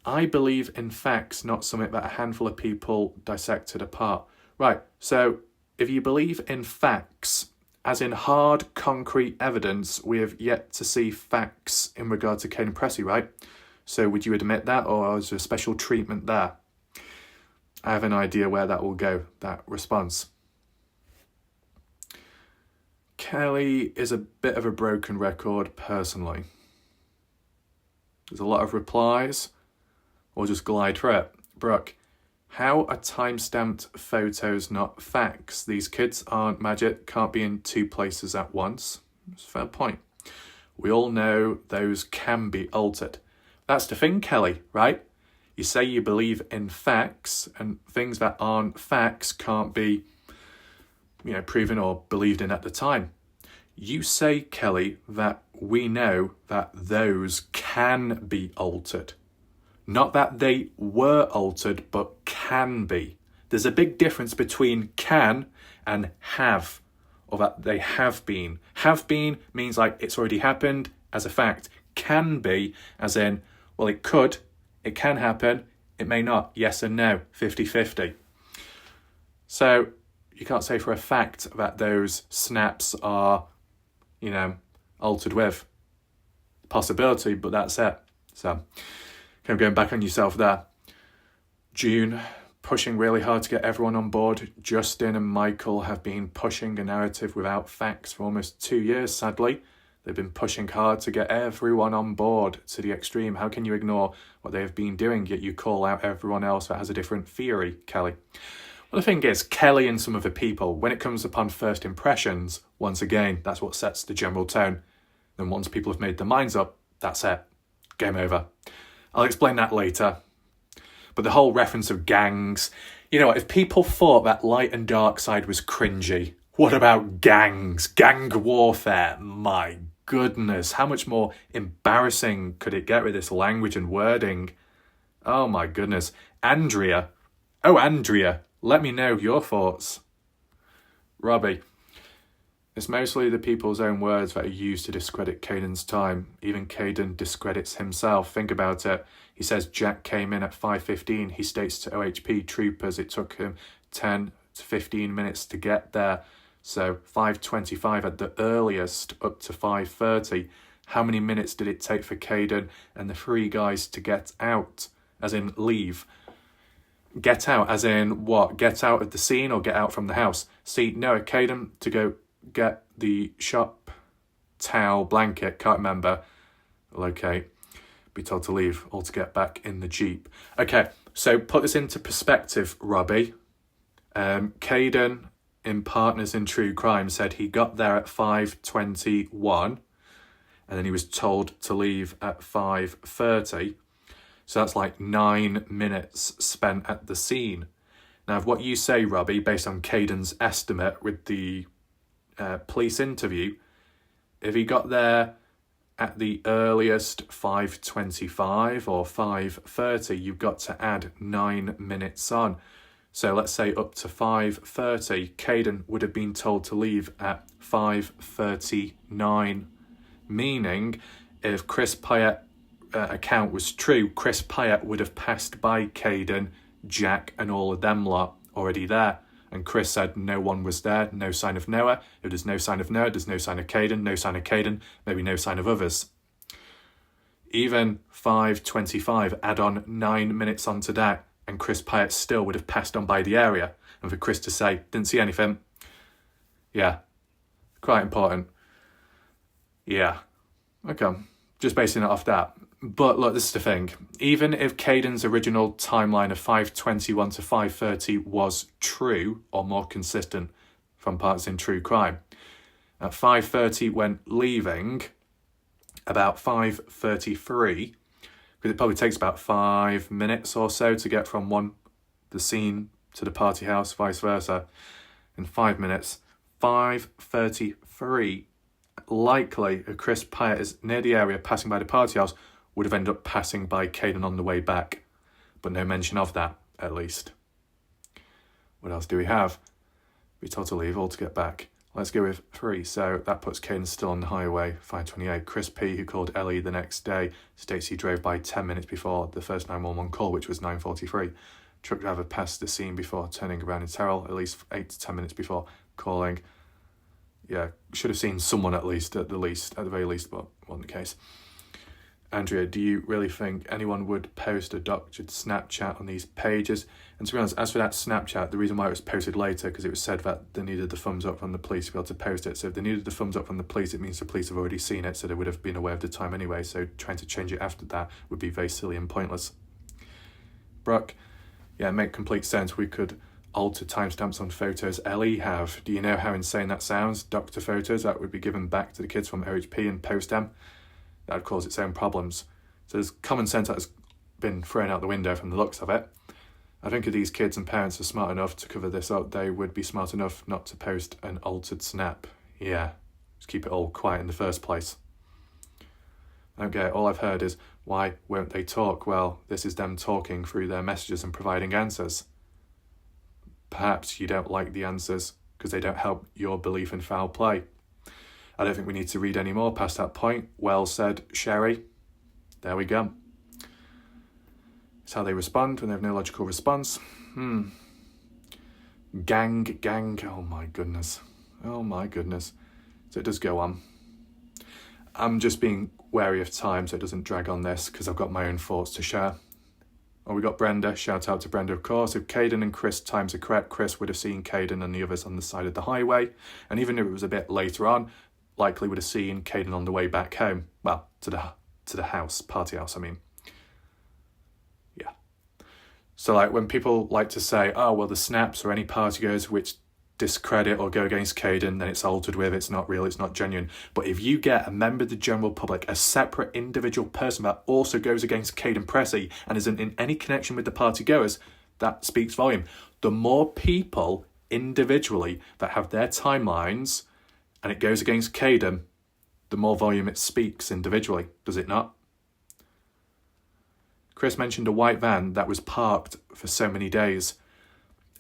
I believe in facts, not something that a handful of people dissected apart. Right, so if you believe in facts, as in hard, concrete evidence, we have yet to see facts in regard to Kaden Pressy, right? So would you admit that, or is there special treatment there? I have an idea where that will go, that response. Kelly is a bit of a broken record, personally. There's a lot of replies. Or just glide through it. Brooke, how are time-stamped photos not facts? These kids aren't magic, can't be in 2 places at once. It's a fair point. We all know those can be altered. That's the thing, Kelly, right? You say you believe in facts, and things that aren't facts can't be, proven or believed in at the time. You say, Kelly, that we know that those can be altered. Not that they were altered, but can be. There's a big difference between can and have, or that they have been. Have been means like it's already happened as a fact. Can be as in, well, it could, it can happen, it may not. Yes and no, 50-50. So you can't say for a fact that those snaps are, altered with. Possibility, but that's it. So, kind of going back on yourself there. June, pushing really hard to get everyone on board. Justin and Michael have been pushing a narrative without facts for almost 2 years, sadly. They've been pushing hard to get everyone on board to the extreme. How can you ignore what they have been doing, yet you call out everyone else that has a different theory, Kelly? Well, the thing is, Kelly and some other people, when it comes upon first impressions, once again, that's what sets the general tone. Then once people have made their minds up, that's it. Game over. I'll explain that later. But the whole reference of gangs, you know what, if people thought that light and dark side was cringy, what about gangs? Gang warfare? My goodness, how much more embarrassing could it get with this language and wording? Oh my goodness. Andrea. Oh, Andrea, let me know your thoughts. Robbie. It's mostly the people's own words that are used to discredit Kaden's time. Even Kaden discredits himself. Think about it. He says Jack came in at 5:15. He states to OHP troopers it took him 10 to 15 minutes to get there. So 5:25 at the earliest, up to 5:30. How many minutes did it take for Kaden and the three guys to get out? As in leave. Get out, as in what? Get out of the scene or get out from the house? See, no, Kaden to go get the shop towel blanket, can't remember. Well, okay, be told to leave or to get back in the Jeep. Okay, so put this into perspective, Robbie. Kaden in Partners in True Crime said he got there at 5:21 and then he was told to leave at 5:30. So that's like 9 minutes spent at the scene. Now, if what you say, Robbie, based on Kaden's estimate with the police interview, if he got there at the earliest 5:25 or 5:30, you've got to add 9 minutes on. So let's say up to 5:30, Kaden would have been told to leave at 5:39, meaning if Chris Pyatt account was true, Chris Pyatt would have passed by Kaden, Jack and all of them lot already there. And Chris said no one was there, no sign of Noah. If there's no sign of Noah, there's no sign of Kaden, no sign of Kaden, maybe no sign of others. Even 5:25, add on 9 minutes onto that, and Chris Pyatt still would have passed on by the area. And for Chris to say, didn't see anything. Yeah, quite important. Yeah, okay, just basing it off that. But look, this is the thing. Even if Kaden's original timeline of 5:21 to 5:30 was true or more consistent from Partners in True Crime, at 5:30 when leaving, about 5:33, because it probably takes about 5 minutes or so to get from the scene to the party house, vice versa. In 5 minutes, 5:33, likely if Chris Pyatt is near the area passing by the party house, would have ended up passing by Kaden on the way back. But no mention of that, at least. What else do we have? Be told to leave or to get back. Let's go with 3. So that puts Kaden still on the highway, 5:28. Chris P, who called Ellie the next day, states he drove by 10 minutes before the first 911 call, which was 9:43. Truck driver passed the scene before turning around in Terrell, at least 8 to 10 minutes before calling. Yeah, should have seen someone at the very least, but wasn't the case. Andrea, do you really think anyone would post a doctored Snapchat on these pages? And to be honest, as for that Snapchat, the reason why it was posted later, because it was said that they needed the thumbs up from the police to be able to post it. So if they needed the thumbs up from the police, it means the police have already seen it, so they would have been aware of the time anyway. So trying to change it after that would be very silly and pointless. Brock, yeah, make complete sense. We could alter timestamps on photos Ellie have. Do you know how insane that sounds? Doctor photos that would be given back to the kids from OHP and post them. That would cause its own problems. So there's common sense that has been thrown out the window from the looks of it. I think if these kids and parents are smart enough to cover this up, they would be smart enough not to post an altered snap. Yeah, just keep it all quiet in the first place. Okay, all I've heard is, why won't they talk? Well, this is them talking through their messages and providing answers. Perhaps you don't like the answers because they don't help your belief in foul play. I don't think we need to read any more past that point. Well said, Sherry. There we go. It's how they respond when they have no logical response. Gang. Oh my goodness. So it does go on. I'm just being wary of time so it doesn't drag on this, because I've got my own thoughts to share. Oh, we got Brenda. Shout out to Brenda, of course. If Kaden and Chris times are correct, Chris would have seen Kaden and the others on the side of the highway. And even if it was a bit later on, likely would have seen Kaden on the way back home. Well, to the house, party house, I mean. Yeah. So like when people like to say, oh, well, the snaps or any party goers which discredit or go against Kaden, then it's altered with, it's not real, it's not genuine. But if you get a member of the general public, a separate individual person that also goes against Kaden Pressy and isn't in any connection with the party goers, that speaks volume. The more people individually that have their timelines and it goes against Kaden, the more volume it speaks individually, does it not? Chris mentioned a white van that was parked for so many days.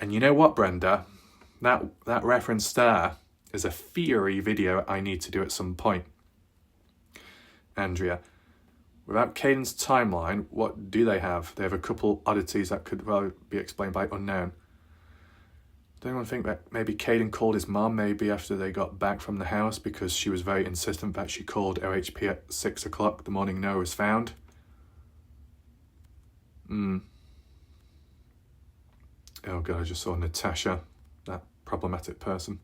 And you know what, Brenda? That reference there is a theory video I need to do at some point. Andrea, without Caden's timeline, what do they have? They have a couple oddities that could well be explained by unknown. Does anyone think that maybe Kaden called his mum maybe after they got back from the house because she was very insistent that she called OHP at 6 o'clock the morning Noah was found? Oh God, I just saw Natasha, that problematic person.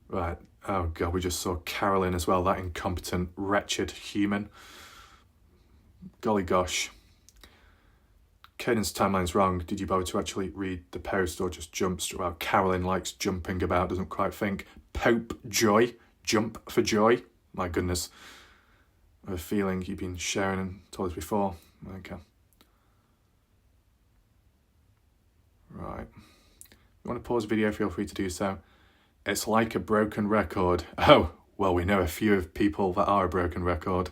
Right, oh God, we just saw Carolyn as well, that incompetent, wretched human. Golly gosh. Caden's timeline's wrong. Did you bother to actually read the post or just jump? Well, Carolyn likes jumping about, doesn't quite think. Pope Joy, jump for joy. My goodness. I have a feeling you've been sharing and told us before. Okay. Right. If you want to pause the video, feel free to do so. It's like a broken record. Oh, well, we know a few of people that are a broken record.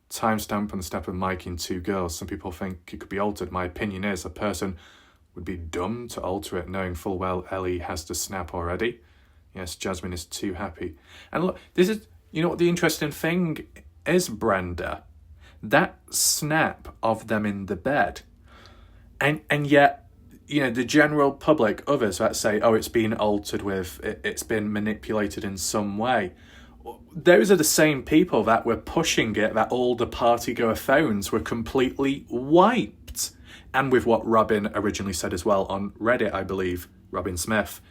Timestamp on the step of miking two girls. Some people think it could be altered. My opinion is a person would be dumb to alter it knowing full well Ellie has to snap already. Yes, Jasmine is too happy. And look, this is, you know what the interesting thing is, Brenda? That snap of them in the bed. And yet, you know, the general public, others that say, oh, it's been altered with, it's been manipulated in some way. Those are the same people that were pushing it, that all the party-goer phones were completely wiped. And with what Robin originally said as well on Reddit, I believe, Robin Smith.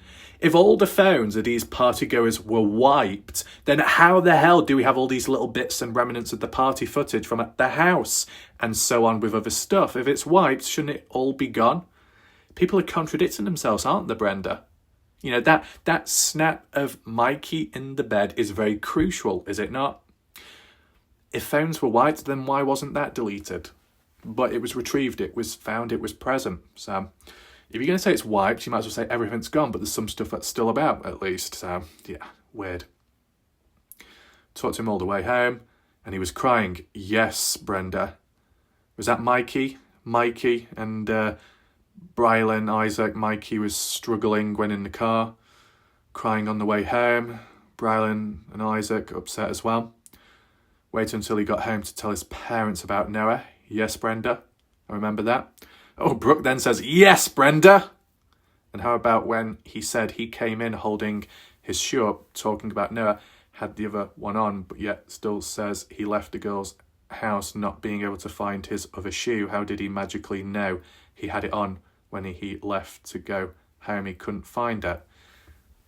If all the phones of these party-goers were wiped, then how the hell do we have all these little bits and remnants of the party footage from at the house? And so on with other stuff. If it's wiped, shouldn't it all be gone? People are contradicting themselves, aren't they, Brenda? You know, that snap of Mikey in the bed is very crucial, is it not? If phones were wiped, then why wasn't that deleted? But it was retrieved, it was found, it was present. So if you're going to say it's wiped, you might as well say everything's gone, but there's some stuff that's still about, at least. So, yeah, weird. Talked to him all the way home, and he was crying. Yes, Brenda. Was that Mikey? Mikey and Brylan, Isaac, Mikey was struggling when in the car, crying on the way home. Brylan and Isaac upset as well. Waited until he got home to tell his parents about Noah. Yes, Brenda. I remember that. Oh, Brooke then says, yes, Brenda. And how about when he said he came in holding his shoe up, talking about Noah, had the other one on, but yet still says he left the girl's house not being able to find his other shoe. How did he magically know he had it on when he left to go home? He couldn't find it.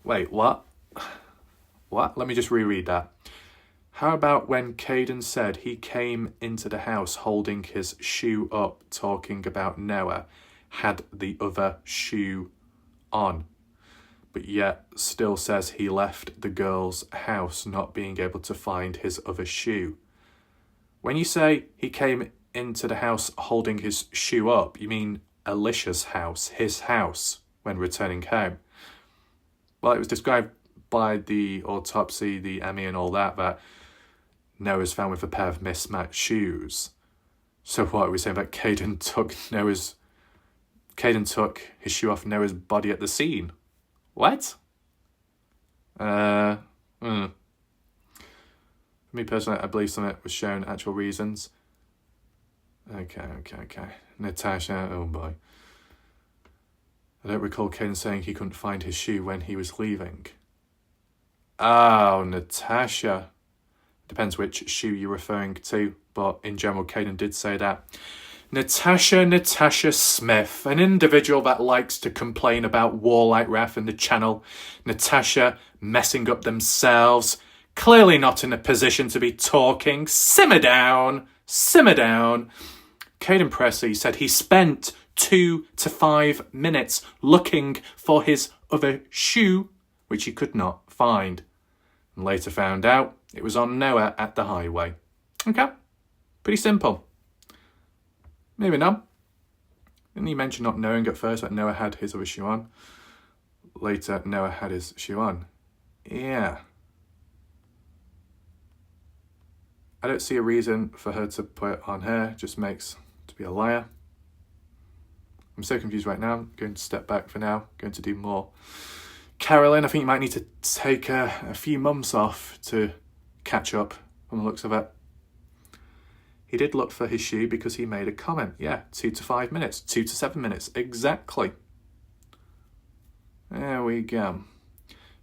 Wait, what? What? Let me just reread that. How about when Kaden said he came into the house holding his shoe up, talking about Noah, had the other shoe on, but yet still says he left the girl's house not being able to find his other shoe? When you say he came into the house holding his shoe up, you mean Alicia's house, his house, when returning home? Well, it was described by the autopsy, the ME and all that Noah's found with a pair of mismatched shoes. So what are we saying about Kaden took his shoe off Noah's body at the scene? What? Me personally, I believe some of it was shown actual reasons. Okay. Natasha, oh boy. I don't recall Kaden saying he couldn't find his shoe when he was leaving. Oh, Natasha. Depends which shoe you're referring to, but in general, Kaden did say that. Natasha Smith, an individual that likes to complain about Warlight Ref and the channel. Natasha messing up themselves. Clearly not in a position to be talking. Simmer down. Simmer down. Kaden Pressy said he spent 2 to 5 minutes looking for his other shoe, which he could not find. And later found out it was on Noah at the highway. Okay, pretty simple. Maybe not. Didn't he mention not knowing at first that Noah had his other shoe on? Later, Noah had his shoe on. Yeah. I don't see a reason for her to put it on her. Just makes to be a liar. I'm so confused right now. I'm going to step back for now. Going to do more. Carolyn, I think you might need to take a few months off to catch up from the looks of it. He did look for his shoe because he made a comment. Yeah, 2 to 5 minutes, 2 to 7 minutes, exactly. There we go.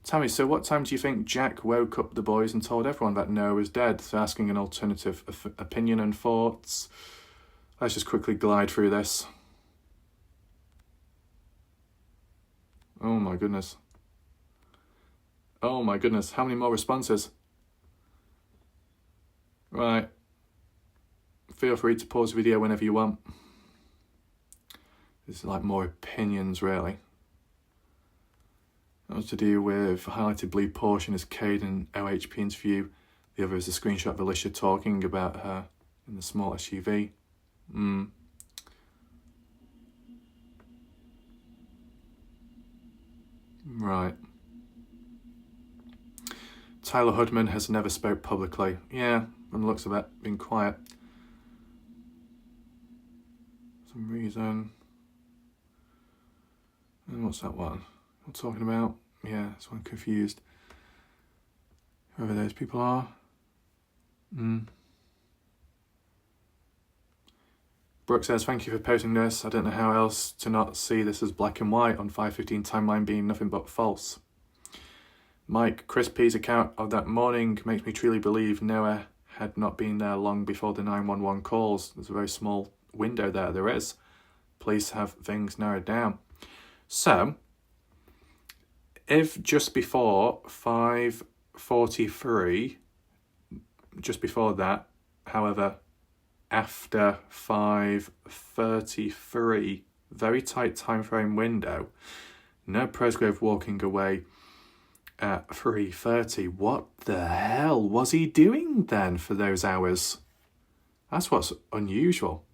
Tell me, so what time do you think Jack woke up the boys and told everyone that Noah was dead? So asking an alternative opinion and thoughts. Let's just quickly glide through this. Oh my goodness. Oh my goodness, how many more responses? Right. Feel free to pause the video whenever you want. This is like more opinions, really. That was to do with highlighted blue portion is Kaden OHP interview. The other is a screenshot of Alicia talking about her in the small SUV. Right. Tyler Hoodman has never spoke publicly. Yeah, from the looks of it, been quiet. Some reason. And what's that one? I'm talking about? Yeah, that's one confused. Whoever those people are. Brooke says, thank you for posting this. I don't know how else to not see this as black and white on 5:15 timeline being nothing but false. Mike, Chris P's account of that morning makes me truly believe Noah had not been there long before the 911 calls. There's a very small window there is. Police have things narrowed down. So, if just before 5:43, just before that, however, after 5:33, very tight time frame window, no Presgrove walking away at 3:30. What the hell was he doing then for those hours? That's what's unusual.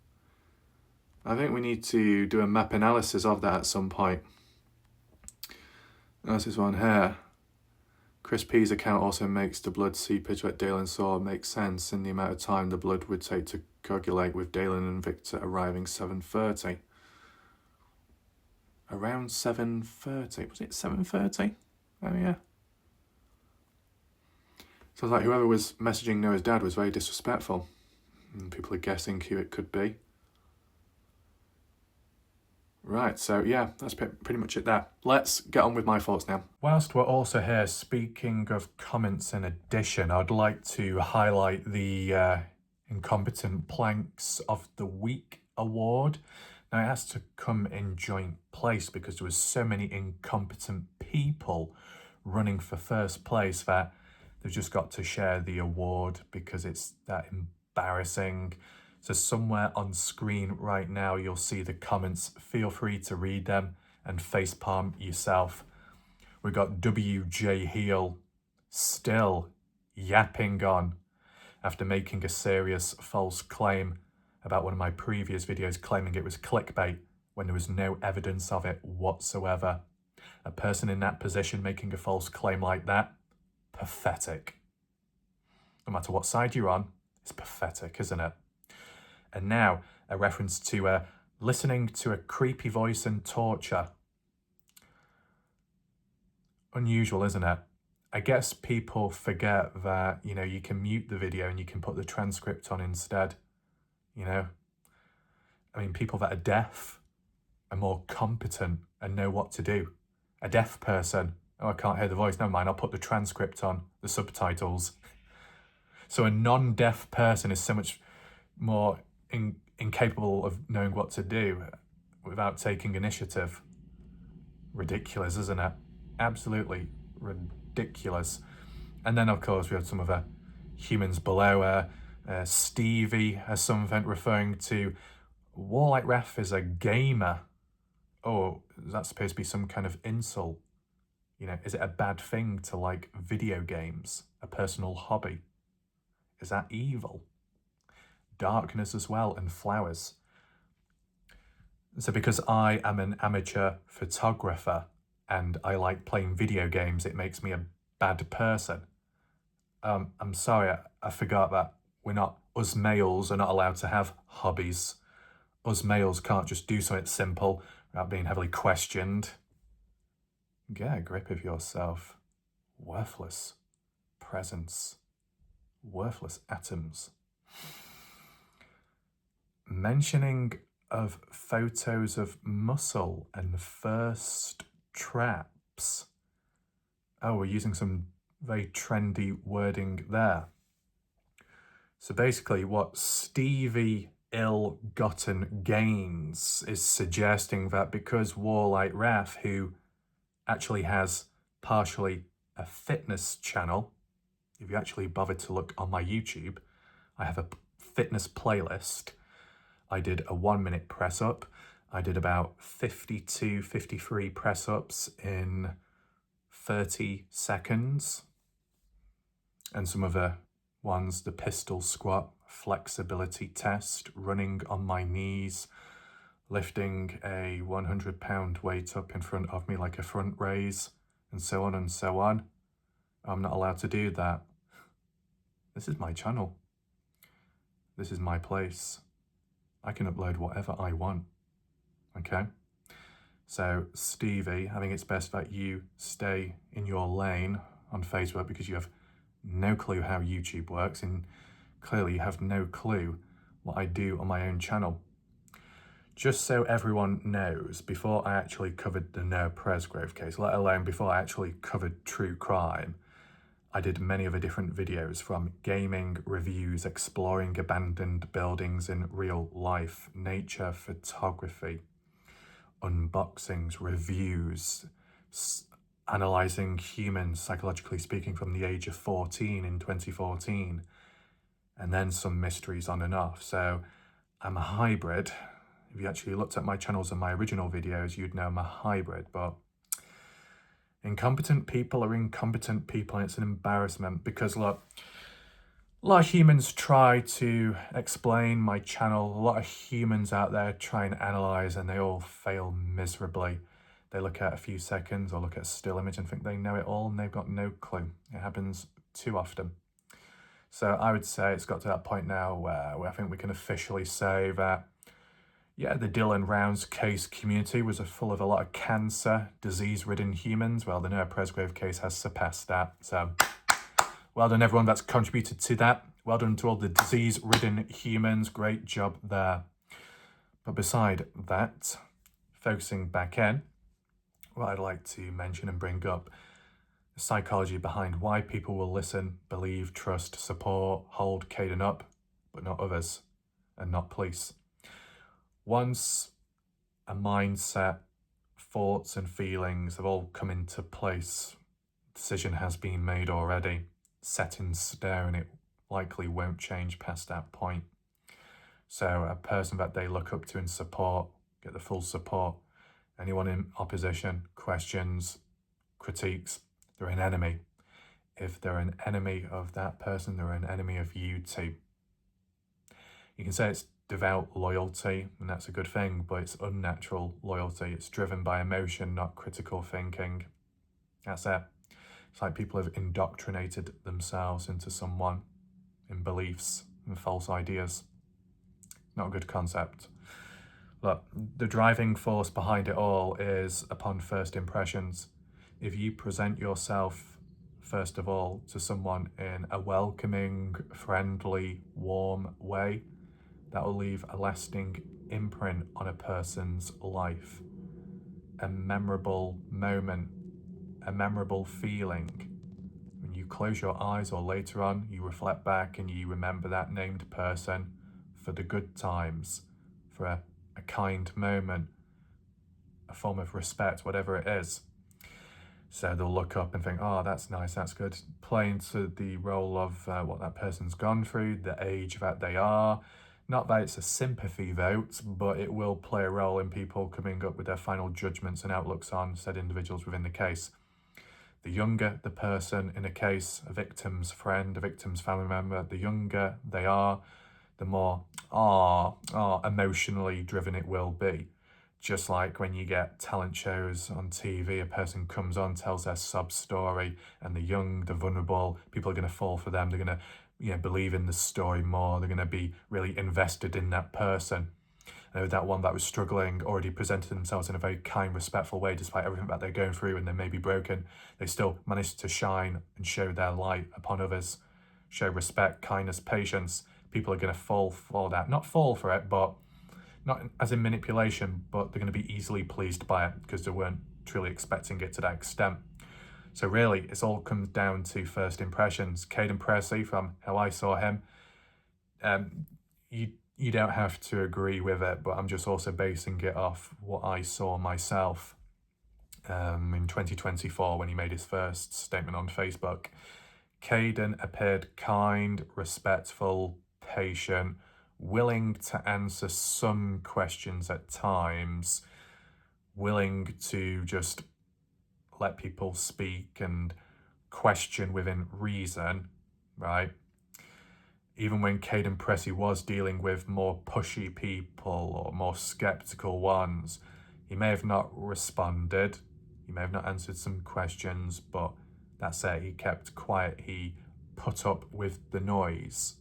I think we need to do a map analysis of that at some point. That's this one here. Chris P's account also makes the blood seepage that Dalen saw make sense in the amount of time the blood would take to coagulate, with Dalen and Victor arriving 7:30. Around 7:30. Was it 7:30? Oh yeah. Sounds like whoever was messaging Noah's dad was very disrespectful. And people are guessing who it could be. Right, so yeah, that's pretty much it there. Let's get on with my thoughts now. Whilst we're also here, speaking of comments in addition, I'd like to highlight the Incompetent Planks of the Week award. Now, it has to come in joint place because there was so many incompetent people running for first place that they've just got to share the award because it's that embarrassing. So somewhere on screen right now, you'll see the comments. Feel free to read them and facepalm yourself. We got WJ Heel still yapping on after making a serious false claim about one of my previous videos, claiming it was clickbait when there was no evidence of it whatsoever. A person in that position making a false claim like that, pathetic. No matter what side you're on, it's pathetic, isn't it? And now, a reference to listening to a creepy voice and torture. Unusual, isn't it? I guess people forget that, you can mute the video and you can put the transcript on instead. I mean, people that are deaf are more competent and know what to do. A deaf person Oh, I can't hear the voice. Never mind, I'll put the transcript on, the subtitles. So a non-deaf person is so much more incapable of knowing what to do without taking initiative. Ridiculous, isn't it? Absolutely ridiculous. And then, of course, we have some other humans below. Stevie has something referring to Warlike Ref is a gamer. Oh, is that supposed to be some kind of insult? You know, is it a bad thing to like video games? A personal hobby? Is that evil? Darkness as well, and flowers. So because I am an amateur photographer and I like playing video games, it makes me a bad person. I'm sorry, I forgot that us males are not allowed to have hobbies. Us males can't just do something simple without being heavily questioned. Get a grip of yourself. Worthless presence. Worthless atoms. Mentioning of photos of muscle and first traps. Oh, we're using some very trendy wording there. So basically what Stevie Ill-Gotten Gains is suggesting that because Warlike Raf, who actually has partially a fitness channel, if you actually bothered to look on my YouTube, I have a fitness playlist. I did a 1 minute press up. I did about 52, 53 press ups in 30 seconds. And some other ones, the pistol squat, flexibility test, running on my knees, lifting a 100-pound weight up in front of me like a front raise, and so on and so on. I'm not allowed to do that. This is my channel. This is my place. I can upload whatever I want, okay? So Stevie, I think it's best that you stay in your lane on Facebook because you have no clue how YouTube works, and clearly you have no clue what I do on my own channel. Just so everyone knows, before I actually covered the Presgrove case, let alone before I actually covered true crime, I did many other different videos, from gaming, reviews, exploring abandoned buildings in real life, nature photography, unboxings, reviews, analysing humans psychologically speaking from the age of 14 in 2014, and then some mysteries on and off. So I'm a hybrid. If you actually looked at my channels and my original videos, you'd know I'm a hybrid, but incompetent people are incompetent people, and it's an embarrassment because, look, a lot of humans try to explain my channel. A lot of humans out there try and analyse, and they all fail miserably. They look at a few seconds or look at a still image and think they know it all, and they've got no clue. It happens too often. So I would say it's got to that point now where I think we can officially say that, yeah, the Dylan Rounds case community was full of a lot of cancer, disease-ridden humans. Well, the Presgrove case has surpassed that. So well done, everyone that's contributed to that. Well done to all the disease-ridden humans. Great job there. But beside that, focusing back in, what I'd like to mention and bring up the psychology behind why people will listen, believe, trust, support, hold Kaden up, but not others, and not police. Once a mindset, thoughts and feelings have all come into place, decision has been made already, set in stone, and it likely won't change past that point. So a person that they look up to and support, get the full support. Anyone in opposition, questions, critiques, they're an enemy. If they're an enemy of that person, they're an enemy of you too. You can say it's devout loyalty, and that's a good thing, but it's unnatural loyalty. It's driven by emotion, not critical thinking. That's it. It's like people have indoctrinated themselves into someone in beliefs and false ideas. Not a good concept. Look, the driving force behind it all is upon first impressions. If you present yourself, first of all, to someone in a welcoming, friendly, warm way, that will leave a lasting imprint on a person's life. A memorable moment, a memorable feeling. When you close your eyes or later on, you reflect back and you remember that named person for the good times, for a kind moment, a form of respect, whatever it is. So they'll look up and think, oh, that's nice, that's good. Playing to the role of what that person's gone through, the age that they are. Not that it's a sympathy vote, but it will play a role in people coming up with their final judgments and outlooks on said individuals within the case. The younger the person in a case, a victim's friend, a victim's family member, the younger they are, the more emotionally driven it will be. Just like when you get talent shows on TV, a person comes on, tells their sub story, and the young, the vulnerable, people are going to fall for them. They're going to believe in the story more. They're going to be really invested in that person. That one that was struggling already presented themselves in a very kind, respectful way, despite everything that they're going through and they may be broken. They still managed to shine and show their light upon others, show respect, kindness, patience. People are going to fall for that. Not fall for it, but not as in manipulation, but they're going to be easily pleased by it because they weren't truly expecting it to that extent. So really, it all comes down to first impressions. Kaden Pressy, from how I saw him, you don't have to agree with it, but I'm just also basing it off what I saw myself in 2024 when he made his first statement on Facebook. Kaden appeared kind, respectful, patient, willing to answer some questions at times, willing to just let people speak and question within reason, right? Even when Kaden Pressy was dealing with more pushy people or more skeptical ones, he may have not responded, he may have not answered some questions, but that's it, he kept quiet, he put up with the noise.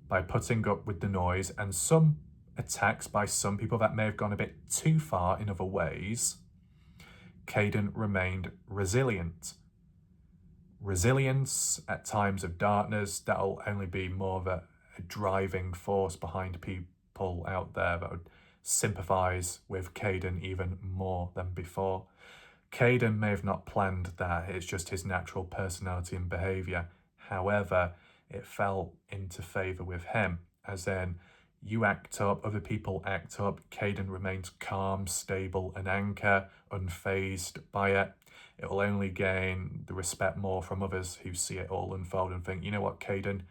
By putting up with the noise and some attacks by some people that may have gone a bit too far in other ways, Kaden remained resilient. Resilience at times of darkness, that'll only be more of a driving force behind people out there that would sympathise with Kaden even more than before. Kaden may have not planned that, it's just his natural personality and behaviour. However, it fell into favour with him, as in, you act up, other people act up, Kaden remains calm, stable, an anchor, unfazed by it. It will only gain the respect more from others who see it all unfold and think, you know what, Kaden,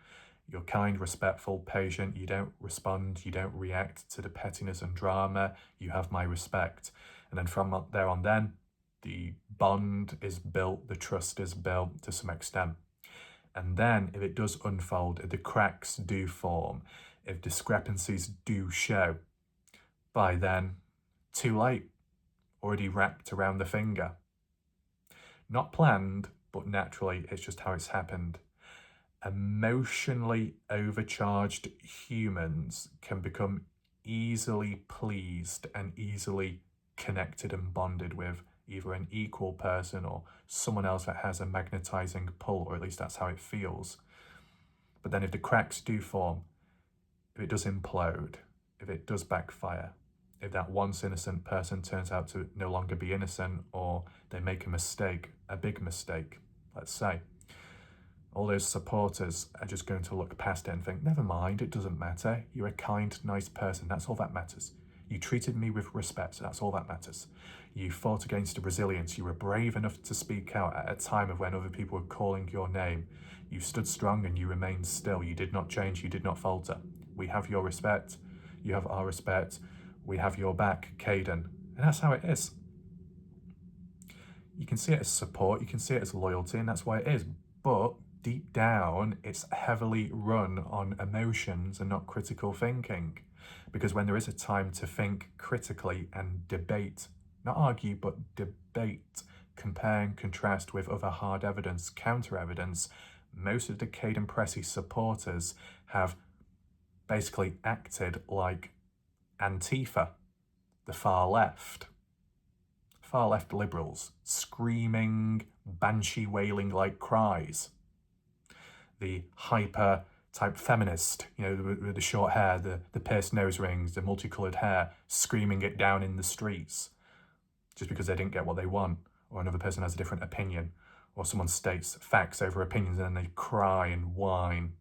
you're kind, respectful, patient, you don't respond, you don't react to the pettiness and drama, you have my respect. And then from there on then, the bond is built, the trust is built to some extent. And then if it does unfold, if the cracks do form, if discrepancies do show, by then, too late, already wrapped around the finger. Not planned, but naturally, it's just how it's happened. Emotionally overcharged humans can become easily pleased and easily connected and bonded with either an equal person or someone else that has a magnetizing pull, or at least that's how it feels. But then if the cracks do form, if it does implode, if it does backfire, if that once innocent person turns out to no longer be innocent, or they make a mistake, a big mistake, let's say, all those supporters are just going to look past it and think, never mind, it doesn't matter. You're a kind, nice person. That's all that matters. You treated me with respect. That's all that matters. You fought against the resilience. You were brave enough to speak out at a time of when other people were calling your name. You stood strong and you remained still. You did not change. You did not falter. We have your respect. You have our respect. We have your back, Kaden. And that's how it is. You can see it as support. You can see it as loyalty, and that's why it is. But deep down, it's heavily run on emotions and not critical thinking. Because when there is a time to think critically and debate, not argue, but debate, compare and contrast with other hard evidence, counter evidence, most of the Kaden Pressy supporters have basically acted like Antifa, the far left liberals, screaming, banshee wailing like cries. The hyper type feminist, with the short hair, the pierced nose rings, the multicoloured hair, screaming it down in the streets just because they didn't get what they want. or another person has a different opinion, or someone states facts over opinions and then they cry and whine.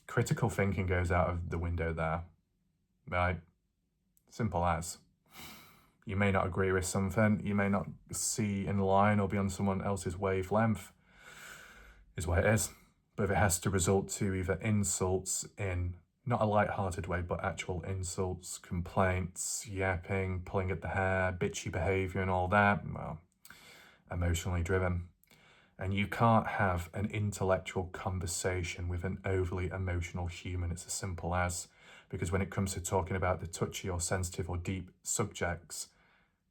Critical thinking goes out of the window there, right? Simple as. You may not agree with something, you may not see in line or be on someone else's wavelength, is what it is. But if it has to result to either insults in not a light-hearted way, but actual insults, complaints, yapping, pulling at the hair, bitchy behaviour and all that, well, emotionally driven. And you can't have an intellectual conversation with an overly emotional human. It's as simple as, because when it comes to talking about the touchy or sensitive or deep subjects,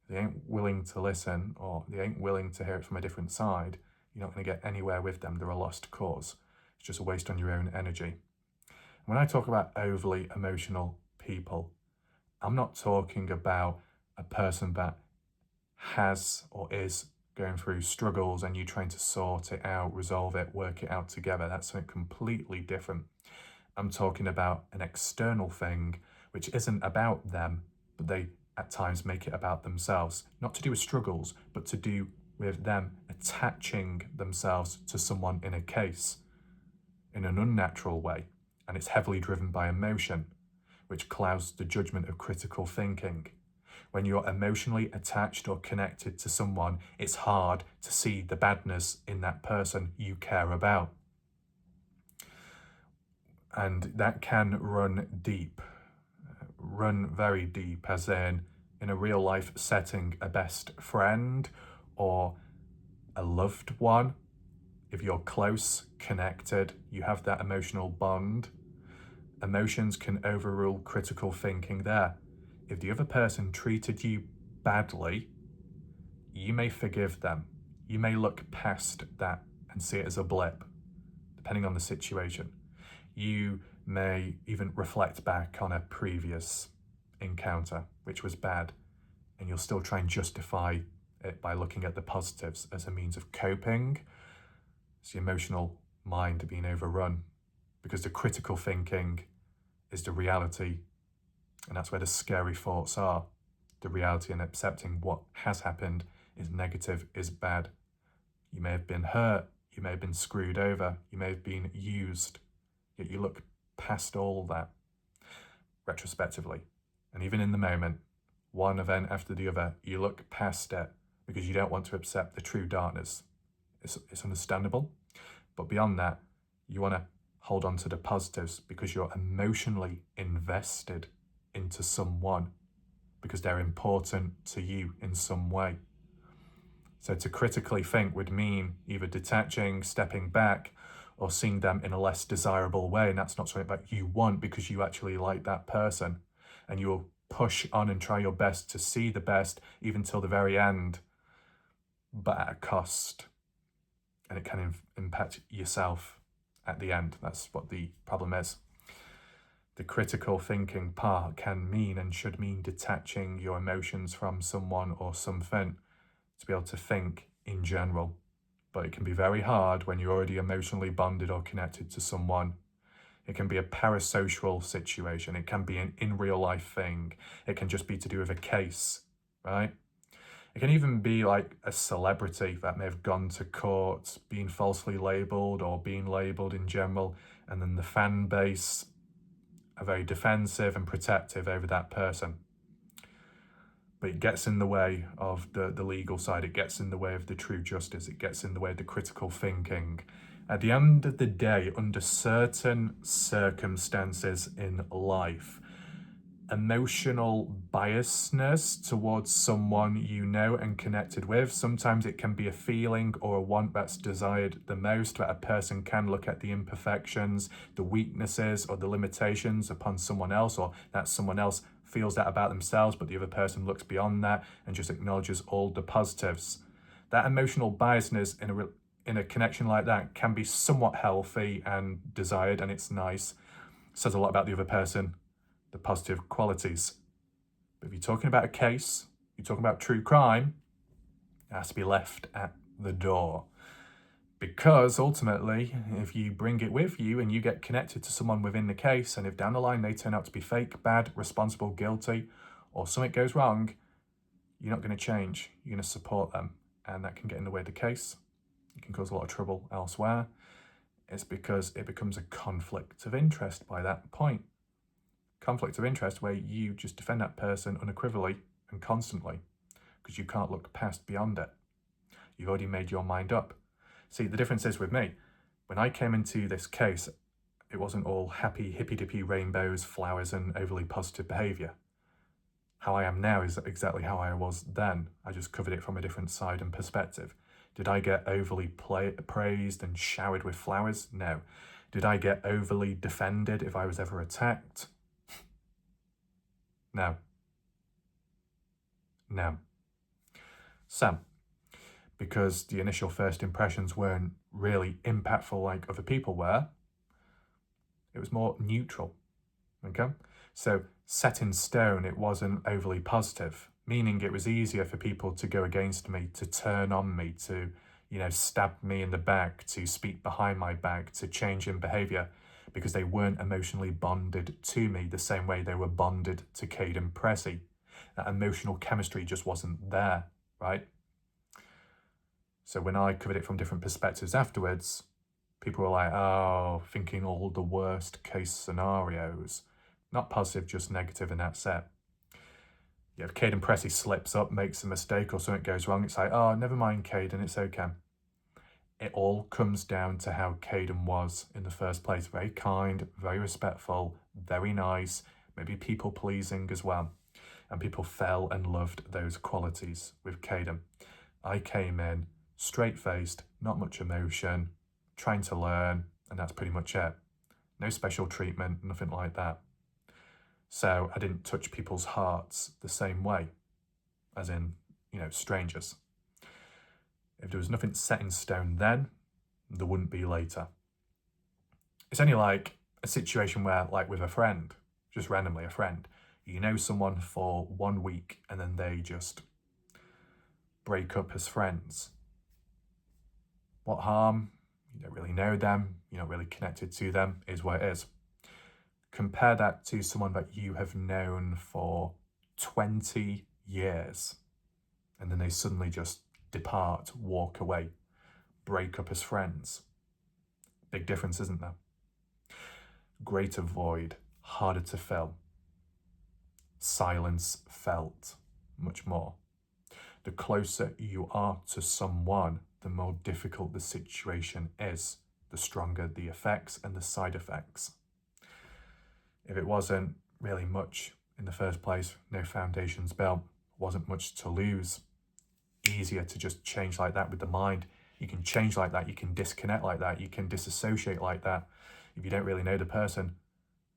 they ain't willing to listen, or they ain't willing to hear it from a different side. You're not going to get anywhere with them. They're a lost cause. It's just a waste on your own energy. When I talk about overly emotional people, I'm not talking about a person that has or is going through struggles and you trying to sort it out, resolve it, work it out together. That's something completely different. I'm talking about an external thing which isn't about them, but they at times make it about themselves. Not to do with struggles, but to do with them attaching themselves to someone in a case in an unnatural way. And it's heavily driven by emotion, which clouds the judgment of critical thinking. When you're emotionally attached or connected to someone, it's hard to see the badness in that person you care about. And that can run deep, run very deep, as in a real life setting, a best friend or a loved one. If you're close, connected, you have that emotional bond, emotions can overrule critical thinking there. If the other person treated you badly, you may forgive them. You may look past that and see it as a blip, depending on the situation. You may even reflect back on a previous encounter, which was bad, and you'll still try and justify it by looking at the positives as a means of coping. It's the emotional mind being overrun, because the critical thinking is the reality, and that's where the scary thoughts are. The reality, and accepting what has happened is negative, is bad. You may have been hurt, you may have been screwed over, you may have been used, yet you look past all that retrospectively. And even in the moment, one event after the other, you look past it because you don't want to accept the true darkness. It's understandable, but beyond that, you want to hold on to the positives because you're emotionally invested into someone, because they're important to you in some way. So to critically think would mean either detaching, stepping back, or seeing them in a less desirable way. And that's not something that you want because you actually like that person. And you will push on and try your best to see the best even till the very end, but at a cost. And it can impact yourself at the end. That's what the problem is. The critical thinking part can mean and should mean detaching your emotions from someone or something to be able to think in general. But it can be very hard when you're already emotionally bonded or connected to someone. It can be a parasocial situation. It can be an in real life thing. It can just be to do with a case, right? It can even be like a celebrity that may have gone to court, being falsely labelled or being labelled in general, and then the fan base are very defensive and protective over that person. But it gets in the way of the legal side. It gets in the way of the true justice. It gets in the way of the critical thinking. At the end of the day, under certain circumstances in life, emotional biasness towards someone you know and connected with, sometimes it can be a feeling or a want that's desired the most, that a person can look at the imperfections, the weaknesses or the limitations upon someone else, or that someone else feels that about themselves, but the other person looks beyond that and just acknowledges all the positives. That emotional biasness in a connection like that can be somewhat healthy and desired, and it's nice. It says a lot about the other person, the positive qualities. But if you're talking about a case, you're talking about true crime, it has to be left at the door. Because ultimately, if you bring it with you and you get connected to someone within the case, and if down the line they turn out to be fake, bad, responsible, guilty, or something goes wrong, you're not going to change. You're going to support them, and that can get in the way of the case. It can cause a lot of trouble elsewhere. It's because it becomes a conflict of interest by that point. Conflict of interest where you just defend that person unequivocally and constantly because you can't look past beyond it. You've already made your mind up. See, the difference is with me, when I came into this case, it wasn't all happy, hippy-dippy rainbows, flowers, and overly positive behaviour. How I am now is exactly how I was then. I just covered it from a different side and perspective. Did I get overly praised and showered with flowers? No. Did I get overly defended if I was ever attacked? No. No. So, because the initial first impressions weren't really impactful like other people were, it was more neutral, okay? So, set in stone, it wasn't overly positive, meaning it was easier for people to go against me, to turn on me, to, stab me in the back, to speak behind my back, to change in behaviour, because they weren't emotionally bonded to me the same way they were bonded to Kaden Pressy. That emotional chemistry just wasn't there, right? So when I covered it from different perspectives afterwards, people were like, oh, thinking all the worst case scenarios. Not positive, just negative, and that's it. Yeah, if Kaden Pressy slips up, makes a mistake, or something goes wrong, it's like, oh, never mind, Kaden, it's okay. It all comes down to how Kaden was in the first place. Very kind, very respectful, very nice, maybe people-pleasing as well. And people fell and loved those qualities with Kaden. I came in straight-faced, not much emotion, trying to learn, and that's pretty much it. No special treatment, nothing like that. So I didn't touch people's hearts the same way, as in, strangers. If there was nothing set in stone then, there wouldn't be later. It's only like a situation where, like with a friend, just randomly a friend, you know someone for 1 week and then they just break up as friends. What harm? You don't really know them, you're not really connected to them, is what it is. Compare that to someone that you have known for 20 years and then they suddenly just depart, walk away, break up as friends. Big difference, isn't there? Greater void, harder to fill. Silence felt, much more. The closer you are to someone, the more difficult the situation is, the stronger the effects and the side effects. If it wasn't really much in the first place, no foundations built, wasn't much to lose, easier to just change like that with the mind. You can change like that, you can disconnect like that, you can disassociate like that if you don't really know the person.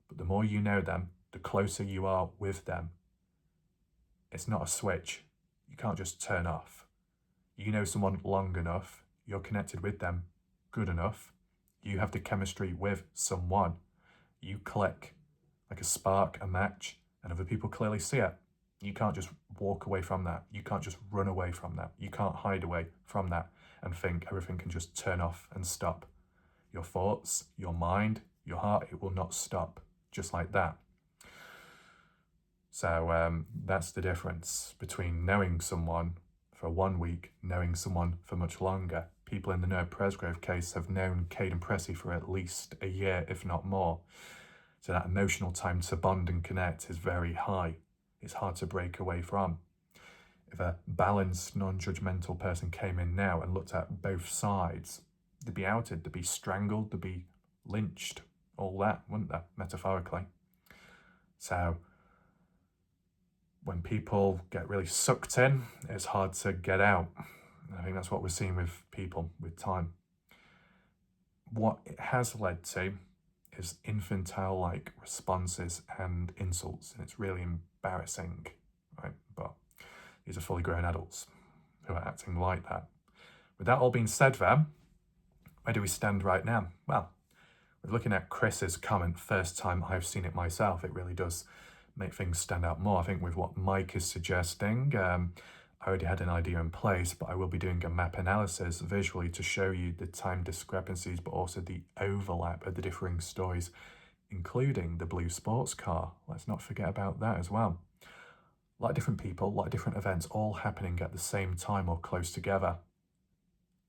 But the more you know them, the closer you are with them. It's not a switch. You can't just turn off. You know someone long enough, you're connected with them good enough, you have the chemistry with someone. You click like a spark, a match, and other people clearly see it. You can't just walk away from that. You can't just run away from that. You can't hide away from that and think everything can just turn off and stop. Your thoughts, your mind, your heart, it will not stop just like that. So that's the difference between knowing someone for 1 week, knowing someone for much longer. People in the Presgrove case have known Kaden Pressy for at least a year, if not more. So that emotional time to bond and connect is very high. It's hard to break away from. If a balanced, non-judgmental person came in now and looked at both sides, they'd be outed, they'd be strangled, they'd be lynched, all that, wouldn't they, metaphorically? So when people get really sucked in, it's hard to get out. I think that's what we're seeing with people with time. What it has led to is infantile-like responses and insults, and it's really embarrassing, right? But these are fully grown adults who are acting like that. With that all being said then, where do we stand right now? Well, we're looking at Chris's comment, first time I've seen it myself, it really does make things stand out more. I think with what Mike is suggesting, I already had an idea in place, but I will be doing a map analysis visually to show you the time discrepancies, but also the overlap of the differing stories, including the blue sports car. Let's not forget about that as well. lot of different people, a lot of different events all happening at the same time or close together.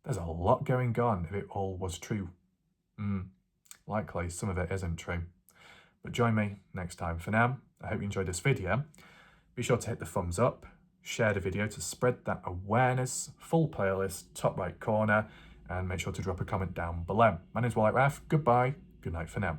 There's a lot going on if it all was true. Likely some of it isn't true. But join me next time. For now, I hope you enjoyed this video. Be sure to hit the thumbs up, share the video to spread that awareness, full playlist, top right corner, and make sure to drop a comment down below. My name's Wyatt Raff. Goodbye. Good night for now.